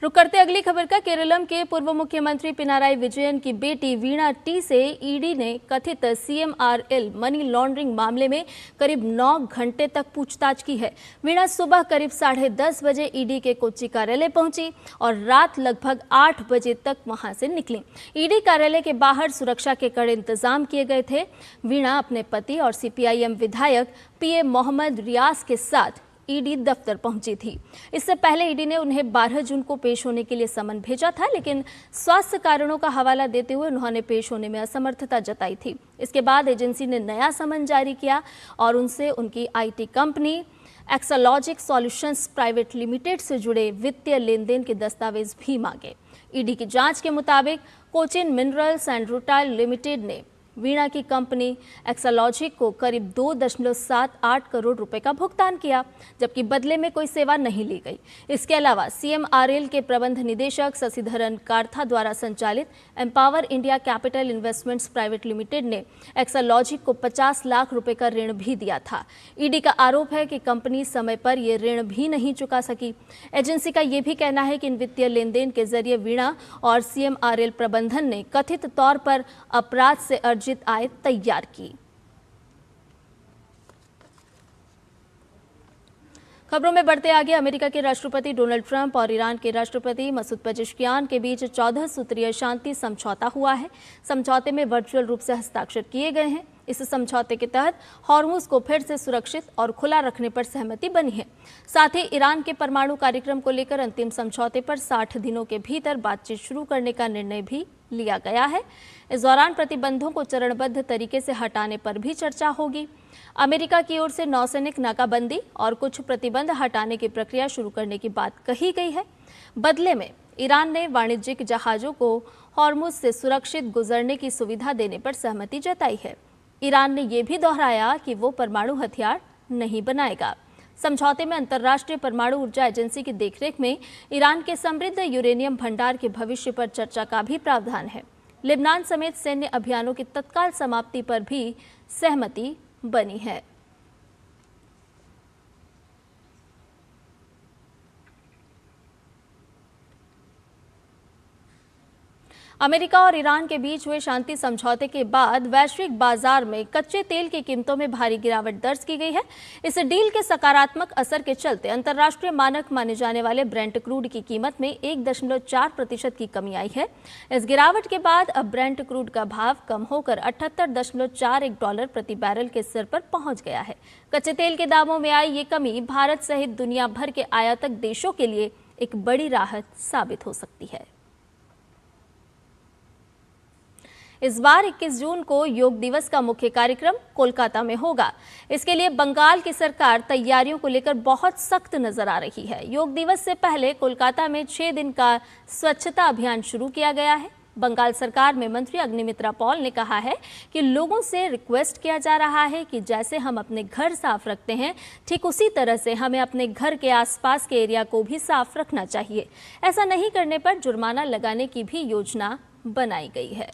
रुक करते अगली खबर का। केरलम के पूर्व मुख्यमंत्री पिनाराई विजयन की बेटी वीणा टी से ईडी ने कथित CMRL मनी लॉन्ड्रिंग मामले में करीब 9 घंटे तक पूछताछ की है। वीणा सुबह करीब 10:30 बजे ईडी के कोच्चि कार्यालय पहुंची और रात लगभग 8 बजे तक वहां से निकली। ईडी कार्यालय के बाहर सुरक्षा के कड़े इंतजाम किए गए थे। वीणा अपने पति और CPIM विधायक PA मोहम्मद रियाज के साथ ईडी दफ्तर पहुंची थी। इससे पहले ईडी ने उन्हें 12 जून को पेश होने के लिए समन भेजा था, लेकिन स्वास्थ्य कारणों का हवाला देते हुए उन्होंने पेश होने में असमर्थता जताई थी। इसके बाद एजेंसी ने नया समन जारी किया और उनसे उनकी IT company Exologic solutions private limited से जुड़े वित्तीय लेन देन के दस्तावेज भी मांगे। ईडी की जांच के मुताबिक Cochin minerals and rutile limited ने वीणा की कंपनी एक्सोलॉजिक को करीब 2.78 करोड़ रुपए का भुगतान किया, जबकि बदले में कोई सेवा नहीं ली गई। इसके अलावा CMRL के प्रबंध निदेशक शशिधरन कार्था द्वारा संचालित empower India capital investments private limited ने एक्सोलॉजिक को 50 लाख रुपए का ऋण भी दिया था। ईडी का आरोप है कि कंपनी समय पर यह ऋण भी नहीं चुका सकी। एजेंसी का यह भी कहना है कि इन वित्तीय लेन देन के जरिए वीणा और CMRL प्रबंधन ने कथित तौर पर अपराध से अर्जित आय तैयार की। खबरों में बढ़ते आगे। अमेरिका के राष्ट्रपति डोनाल्ड ट्रंप और ईरान के राष्ट्रपति मसूद पेजेश्कियान के बीच 14 सूत्रीय शांति समझौता हुआ है। समझौते में वर्चुअल रूप से हस्ताक्षर किए गए हैं। इस समझौते के तहत हॉर्मुज को फिर से सुरक्षित और खुला रखने पर सहमति बनी है। साथ ही ईरान के परमाणु कार्यक्रम को लेकर अंतिम समझौते पर 60 दिनों के भीतर बातचीत शुरू करने का निर्णय भी लिया गया है। इस दौरान प्रतिबंधों को चरणबद्ध तरीके से हटाने पर भी चर्चा होगी। अमेरिका की ओर से नौसैनिक नाकाबंदी और कुछ प्रतिबंध हटाने की प्रक्रिया शुरू करने की बात कही गई है। बदले में ईरान ने वाणिज्यिक जहाजों को हॉर्मुज से सुरक्षित गुजरने की सुविधा देने पर सहमति जताई है। ईरान ने यह भी दोहराया कि वो परमाणु हथियार नहीं बनाएगा। समझौते में अंतर्राष्ट्रीय परमाणु ऊर्जा एजेंसी की देखरेख में ईरान के समृद्ध यूरेनियम भंडार के भविष्य पर चर्चा का भी प्रावधान है। लेबनान समेत सैन्य अभियानों की तत्काल समाप्ति पर भी सहमति बनी है। अमेरिका और ईरान के बीच हुए शांति समझौते के बाद वैश्विक बाजार में कच्चे तेल की कीमतों में भारी गिरावट दर्ज की गई है। इस डील के सकारात्मक असर के चलते अंतर्राष्ट्रीय मानक माने जाने वाले ब्रेंट क्रूड की कीमत में 1.4% की कमी आई है। इस गिरावट के बाद अब ब्रेंट क्रूड का भाव कम होकर $78.41 प्रति बैरल के स्तर पर पहुंच गया है। कच्चे तेल के दामों में आई ये कमी भारत सहित दुनिया भर के आयातक देशों के लिए एक बड़ी राहत साबित हो सकती है। इस बार 21 जून को योग दिवस का मुख्य कार्यक्रम कोलकाता में होगा। इसके लिए बंगाल की सरकार तैयारियों को लेकर बहुत सख्त नजर आ रही है। योग दिवस से पहले कोलकाता में 6 दिन का स्वच्छता अभियान शुरू किया गया है। बंगाल सरकार में मंत्री अग्निमित्रा पॉल ने कहा है कि लोगों से रिक्वेस्ट किया जा रहा है कि जैसे हम अपने घर साफ रखते हैं, ठीक उसी तरह से हमें अपने घर के आसपास के एरिया को भी साफ रखना चाहिए। ऐसा नहीं करने पर जुर्माना लगाने की भी योजना बनाई गई है।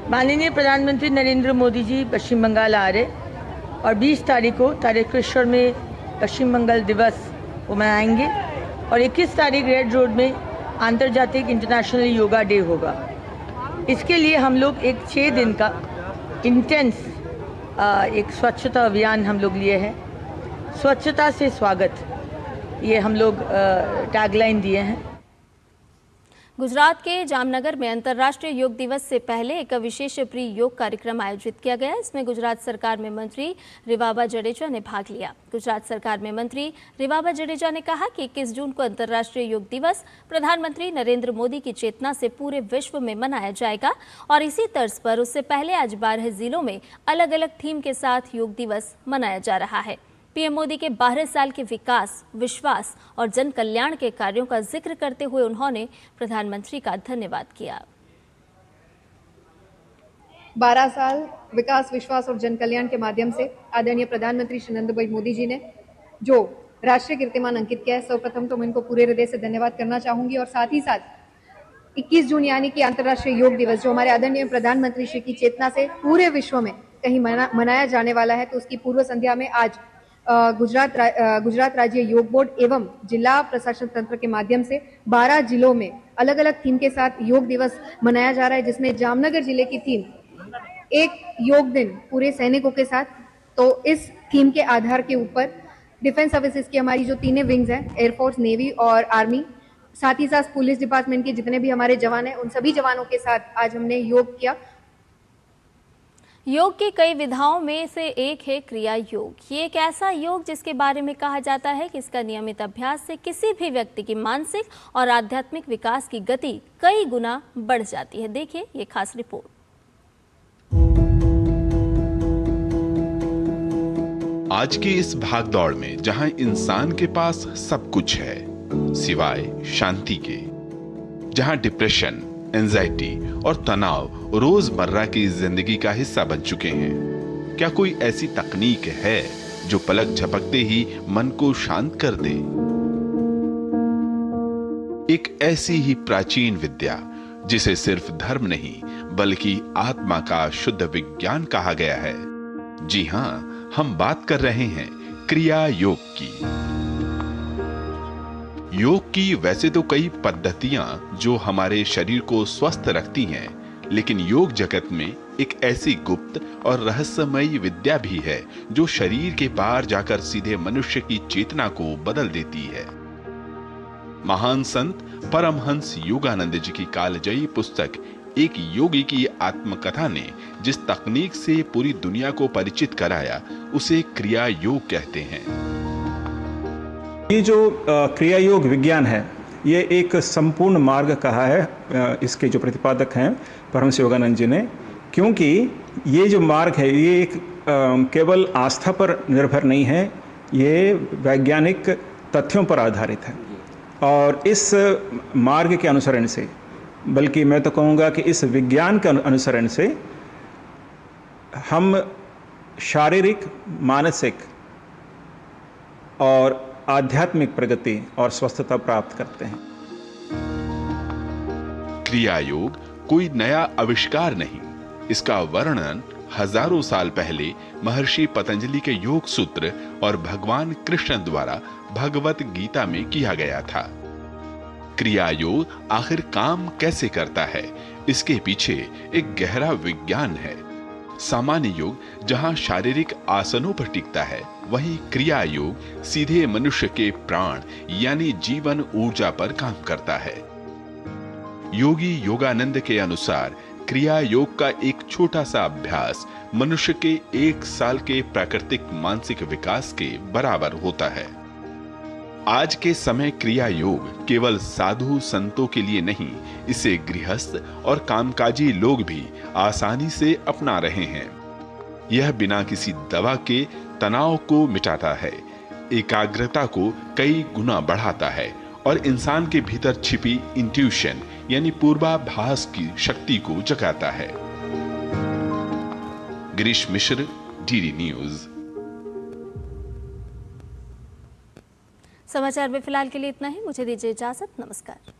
माननीय प्रधानमंत्री नरेंद्र मोदी जी पश्चिम बंगाल आ रहे और 20 तारीख को तारकेश्वर में पश्चिम बंगाल दिवस को मनाएंगे और 21 तारीख रेड रोड में अंतर्जातिक इंटरनेशनल योगा डे होगा। इसके लिए हम लोग एक 6 दिन का इंटेंस एक स्वच्छता अभियान हम लोग लिए हैं। स्वच्छता से स्वागत, ये हम लोग टैगलाइन दिए हैं। गुजरात के जामनगर में अंतर्राष्ट्रीय योग दिवस से पहले एक विशेष प्री योग कार्यक्रम आयोजित किया गया। इसमें गुजरात सरकार में मंत्री रिवाबा जडेजा ने भाग लिया। गुजरात सरकार में मंत्री रिवाबा जडेजा ने कहा कि 21 जून को अंतर्राष्ट्रीय योग दिवस प्रधानमंत्री नरेंद्र मोदी की चेतना से पूरे विश्व में मनाया जाएगा और इसी तर्ज पर उससे पहले आज 12 जिलों में अलग अलग थीम के साथ योग दिवस मनाया जा रहा है। पीएम मोदी के 12 साल के विकास, विश्वास और जन कल्याण के कार्यों का जिक्र करते हुए उन्होंने प्रधानमंत्री का धन्यवाद किया। 12 साल विकास, विश्वास और जन कल्याण के माध्यम से आदरणीय प्रधानमंत्री श्री नरेंद्र भाई मोदी जी ने जो राष्ट्रीय कीर्तिमान अंकित किया है, सर्वप्रथम तो मैं इनको पूरे हृदय से धन्यवाद करना चाहूंगी। और साथ ही साथ 21 जून यानी कि अंतर्राष्ट्रीय योग दिवस जो हमारे आदरणीय प्रधानमंत्री श्री की चेतना से पूरे विश्व में कहीं मनाया जाने वाला है, तो उसकी पूर्व संध्या में आज गुजरात राज्य योग बोर्ड एवं जिला प्रशासन तंत्र के माध्यम से 12 जिलों में अलग अलग थीम के साथ योग दिवस मनाया जा रहा है, जिसमें जामनगर जिले की थीम एक योग दिन पूरे सैनिकों के साथ। तो इस थीम के आधार के ऊपर डिफेंस सर्विसेज की हमारी जो 3 विंग्स हैं, एयरफोर्स, नेवी और आर्मी, साथ ही साथ पुलिस डिपार्टमेंट के जितने भी हमारे जवान हैं, उन सभी जवानों के साथ आज हमने योग किया। योग की कई विधाओं में से एक है क्रिया योग। ये एक ऐसा योग जिसके बारे में कहा जाता है कि इसका नियमित अभ्यास से किसी भी व्यक्ति की मानसिक और आध्यात्मिक विकास की गति कई गुना बढ़ जाती है। देखिए ये खास रिपोर्ट। आज की इस भागदौड़ में जहां इंसान के पास सब कुछ है सिवाय शांति के, जहां डिप्रेशन, एंजाइटी और तनाव रोजमर्रा की जिंदगी का हिस्सा बन चुके हैं, क्या कोई ऐसी तकनीक है जो पलक झपकते ही मन को शांत कर दे? एक ऐसी ही प्राचीन विद्या जिसे सिर्फ धर्म नहीं बल्कि आत्मा का शुद्ध विज्ञान कहा गया है। जी हां, हम बात कर रहे हैं क्रिया योग की। योग की वैसे तो कई पद्धतियां जो हमारे शरीर को स्वस्थ रखती हैं, लेकिन योग जगत में एक ऐसी गुप्त और रहस्यमयी विद्या भी है जो शरीर के पार जाकर सीधे मनुष्य की चेतना को बदल देती है। महान संत परमहंस योगानंद जी की कालजयी पुस्तक एक योगी की आत्मकथा ने जिस तकनीक से पूरी दुनिया को परिचित कराया, उसे क्रिया योग कहते हैं। ये जो क्रिया योग विज्ञान है, ये एक संपूर्ण मार्ग कहा है इसके जो प्रतिपादक हैं परमहंस योगानंद जी ने, क्योंकि ये जो मार्ग है ये एक केवल आस्था पर निर्भर नहीं है, ये वैज्ञानिक तथ्यों पर आधारित है। और इस मार्ग के अनुसरण से, बल्कि मैं तो कहूँगा कि इस विज्ञान के अनुसरण से हम शारीरिक, मानसिक और आध्यात्मिक प्रगति और स्वस्थता प्राप्त करते हैं। क्रिया योग कोई नया आविष्कार नहीं, इसका वर्णन हजारों साल पहले महर्षि पतंजलि के योग सूत्र और भगवान कृष्ण द्वारा भगवत गीता में किया गया था। क्रिया योग आखिर काम कैसे करता है, इसके पीछे एक गहरा विज्ञान है। सामान्य योग जहां शारीरिक आसनों पर टिकता है, वहीं क्रिया योग सीधे मनुष्य के प्राण यानी जीवन ऊर्जा पर काम करता है। योगी योगानंद के अनुसार क्रिया योग का एक छोटा सा अभ्यास मनुष्य के 1 साल के प्राकृतिक मानसिक विकास के बराबर होता है। आज के समय क्रिया योग केवल साधु संतों के लिए नहीं, इसे गृहस्थ और कामकाजी लोग भी आसानी से अपना रहे हैं। यह बिना किसी दवा के तनाव को मिटाता है, एकाग्रता को कई गुना बढ़ाता है और इंसान के भीतर छिपी इंट्यूशन यानी पूर्वाभास की शक्ति को जगाता है। गिरीश मिश्र, डीडी न्यूज। समाचार में फिलहाल के लिए इतना ही। मुझे दीजिए इजाजत। नमस्कार।